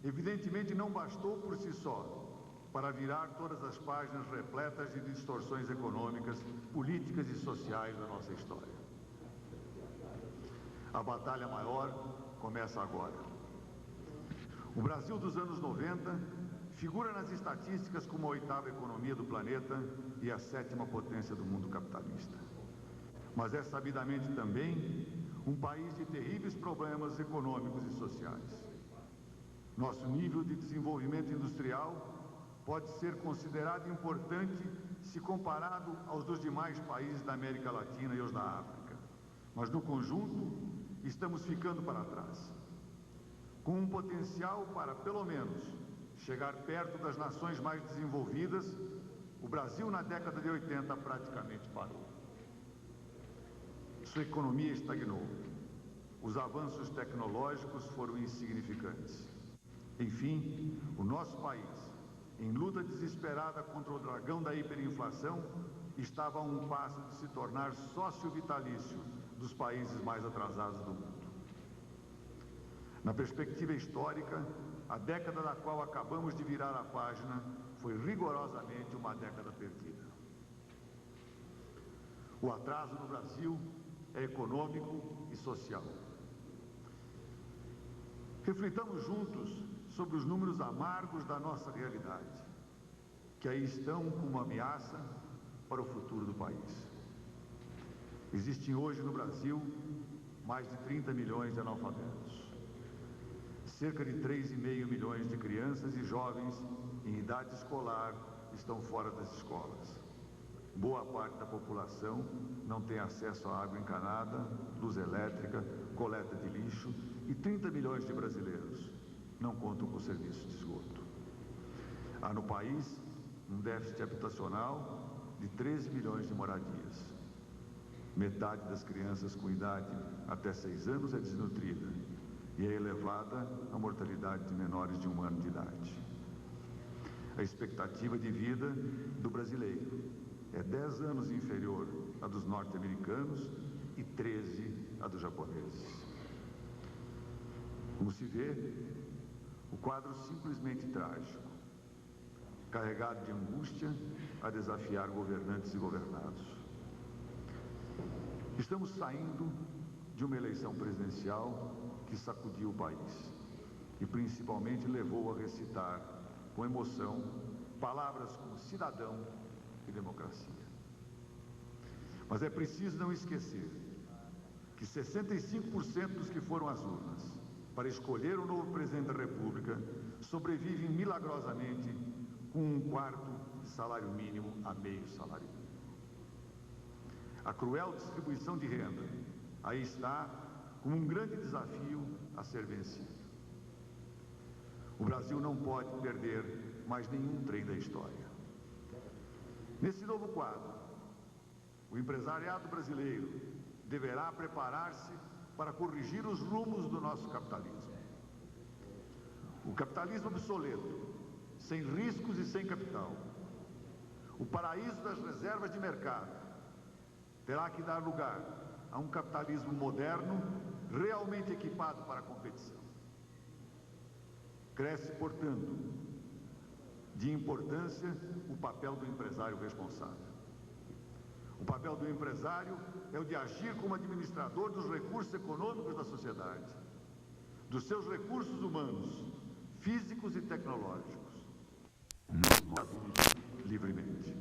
[SPEAKER 1] evidentemente não bastou por si só para virar todas as páginas repletas de distorções econômicas, políticas e sociais da nossa história. A batalha maior começa agora. O Brasil dos anos 90 figura nas estatísticas como a 8ª economia do planeta e a 7ª potência do mundo capitalista. Mas é sabidamente também um país de terríveis problemas econômicos e sociais. Nosso nível de desenvolvimento industrial pode ser considerado importante se comparado aos dos demais países da América Latina e os da África. Mas no conjunto, estamos ficando para trás. Com um potencial para, pelo menos, chegar perto das nações mais desenvolvidas, o Brasil, na década de 80, praticamente parou. Sua economia estagnou. Os avanços tecnológicos foram insignificantes. Enfim, o nosso país, em luta desesperada contra o dragão da hiperinflação, estava a um passo de se tornar sócio vitalício dos países mais atrasados do mundo. Na perspectiva histórica, a década da qual acabamos de virar a página foi rigorosamente uma década perdida. O atraso no Brasil é econômico e social. Reflitamos juntos sobre os números amargos da nossa realidade, que aí estão como uma ameaça para o futuro do país. Existem hoje no Brasil mais de 30 milhões de analfabetos. Cerca de 3,5 milhões de crianças e jovens em idade escolar estão fora das escolas. Boa parte da população não tem acesso à água encanada, luz elétrica, coleta de lixo e 30 milhões de brasileiros não contam com serviços de esgoto. Há no país um déficit habitacional de 13 milhões de moradias. Metade das crianças com idade até 6 anos é desnutrida e é elevada a mortalidade de menores de 1 ano de idade. A expectativa de vida do brasileiro é 10 anos inferior à dos norte-americanos e 13 à dos japoneses. Como se vê, o quadro simplesmente trágico, carregado de angústia a desafiar governantes e governados. Estamos saindo de uma eleição presidencial que sacudiu o país e principalmente levou a recitar com emoção palavras como cidadão e democracia. Mas é preciso não esquecer que que 65% dos que foram às urnas para escolher o novo presidente da República sobrevivem milagrosamente com 1/4 de salário mínimo a meio salário mínimo. A cruel distribuição de renda aí está como um grande desafio a ser vencido. O Brasil não pode perder mais nenhum trem da história. Nesse novo quadro, o empresariado brasileiro deverá preparar-se para corrigir os rumos do nosso capitalismo. O capitalismo obsoleto, sem riscos e sem capital, o paraíso das reservas de mercado, terá que dar lugar a um capitalismo moderno, realmente equipado para a competição. Cresce, portanto, de importância o papel do empresário responsável. O papel do empresário é o de agir como administrador dos recursos econômicos da sociedade, dos seus recursos humanos, físicos e tecnológicos, livremente.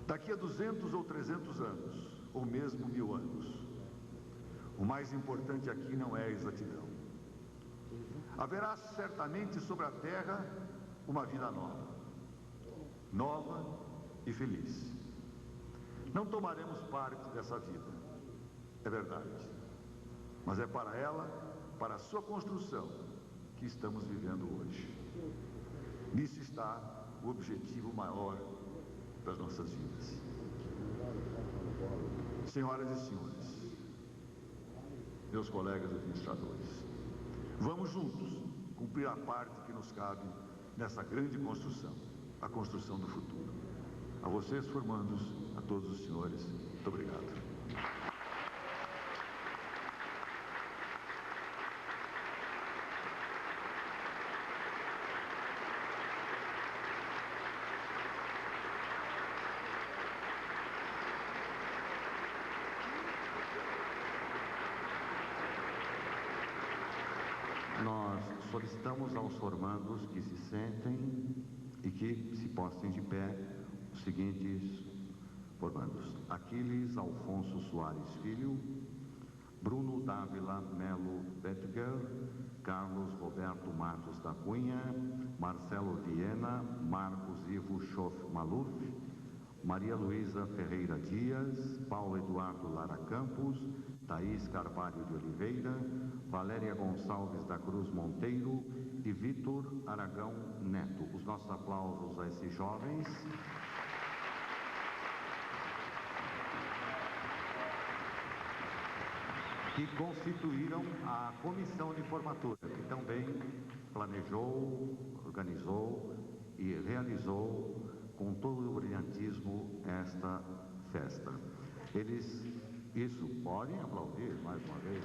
[SPEAKER 1] Daqui a 200 ou 300 anos, ou mesmo 1000 anos, o mais importante aqui não é a exatidão. Haverá certamente sobre a Terra uma vida nova e feliz. Não tomaremos parte dessa vida, é verdade, mas é para ela, para a sua construção, que estamos vivendo hoje. Nisso está o objetivo maior das nossas vidas. Senhoras e senhores, meus colegas administradores, vamos juntos cumprir a parte que nos cabe nessa grande construção, a construção do futuro. A vocês, formandos, a todos os senhores, muito obrigado. Nós solicitamos aos formandos que se sentem e que se postem de pé os seguintes formandos: Aquiles Alfonso Soares Filho, Bruno Dávila Melo Bettiger, Carlos Roberto Matos da Cunha, Marcelo Viena, Marcos Ivo Schoff Maluf, Maria Luísa Ferreira Dias, Paulo Eduardo Lara Campos, Thaís Carvalho de Oliveira, Valéria Gonçalves da Cruz Monteiro e Vitor Aragão Neto. Os nossos aplausos a esses jovens. Que constituíram a comissão de formatura, que também planejou, organizou e realizou com todo o brilhantismo esta festa. Podem aplaudir mais uma vez.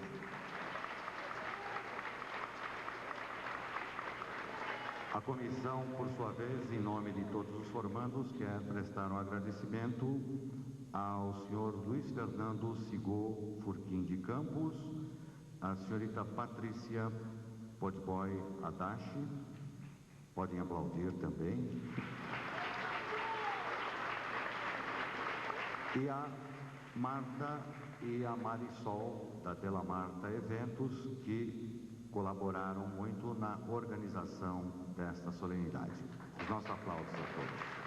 [SPEAKER 1] A comissão, por sua vez, em nome de todos os formandos, quer prestar um agradecimento ao senhor Luiz Fernando Sigô Furquim de Campos, a senhorita Patrícia Podboy Adachi, podem aplaudir também, e a Marta e a Marisol da Della Marta Eventos, que colaboraram muito na organização desta solenidade. Os nossos aplausos a todos.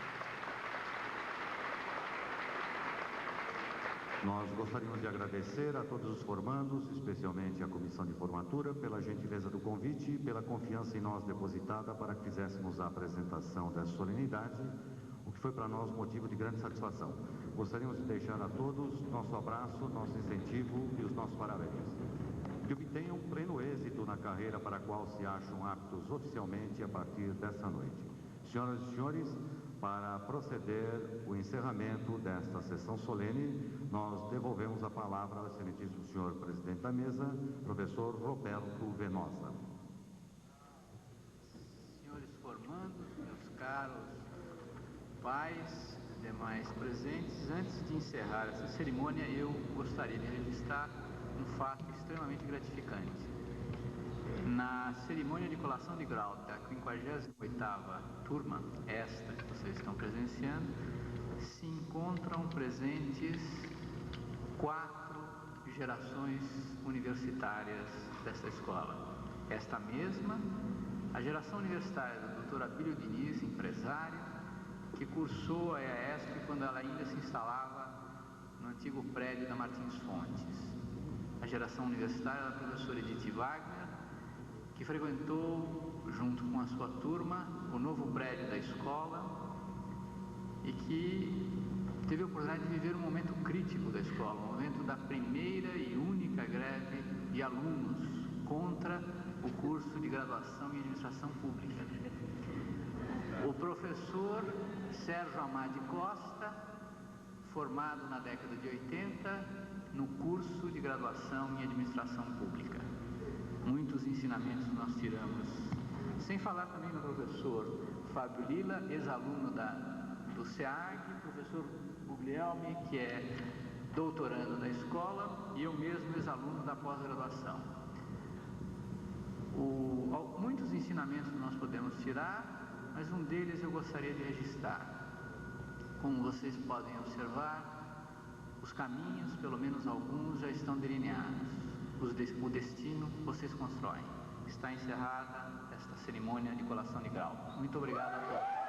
[SPEAKER 1] Nós gostaríamos de agradecer a todos os formandos, especialmente à comissão de formatura, pela gentileza do convite e pela confiança em nós depositada para que fizéssemos a apresentação dessa solenidade, o que foi para nós motivo de grande satisfação. Gostaríamos de deixar a todos nosso abraço, nosso incentivo e os nossos parabéns. Que obtenham pleno êxito na carreira para a qual se acham aptos oficialmente a partir dessa noite. Senhoras e senhores, para proceder o encerramento desta sessão solene, nós devolvemos a palavra ao excelentíssimo senhor presidente da mesa, professor Roberto Venosa.
[SPEAKER 2] Senhores formandos, meus caros pais, demais presentes, antes de encerrar essa cerimônia, eu gostaria de registrar um fato extremamente gratificante. Na cerimônia de colação de grau da 58ª turma, esta que vocês estão presenciando, se encontram presentes 4 gerações universitárias desta escola. Esta mesma, a geração universitária do Dr. Abílio Diniz, empresário, que cursou a EAESP quando ela ainda se instalava no antigo prédio da Martins Fontes. A geração universitária da professora Edith Wagner, que frequentou, junto com a sua turma, o novo prédio da escola e que teve a oportunidade de viver um momento crítico da escola, o momento da primeira e única greve de alunos contra o curso de graduação em administração pública. O professor Sérgio Amade Costa, formado na década de 80 no curso de graduação em administração pública. Muitos ensinamentos nós tiramos, sem falar também no professor Fábio Lila, ex-aluno do SEAG, professor Guglielmi, que é doutorando da escola, e eu mesmo ex-aluno da pós-graduação. Muitos ensinamentos nós podemos tirar, mas um deles eu gostaria de registrar. Como vocês podem observar, os caminhos, pelo menos alguns, já estão delineados. O destino vocês constroem. Está encerrada esta cerimônia de colação de grau. Muito obrigado a todos.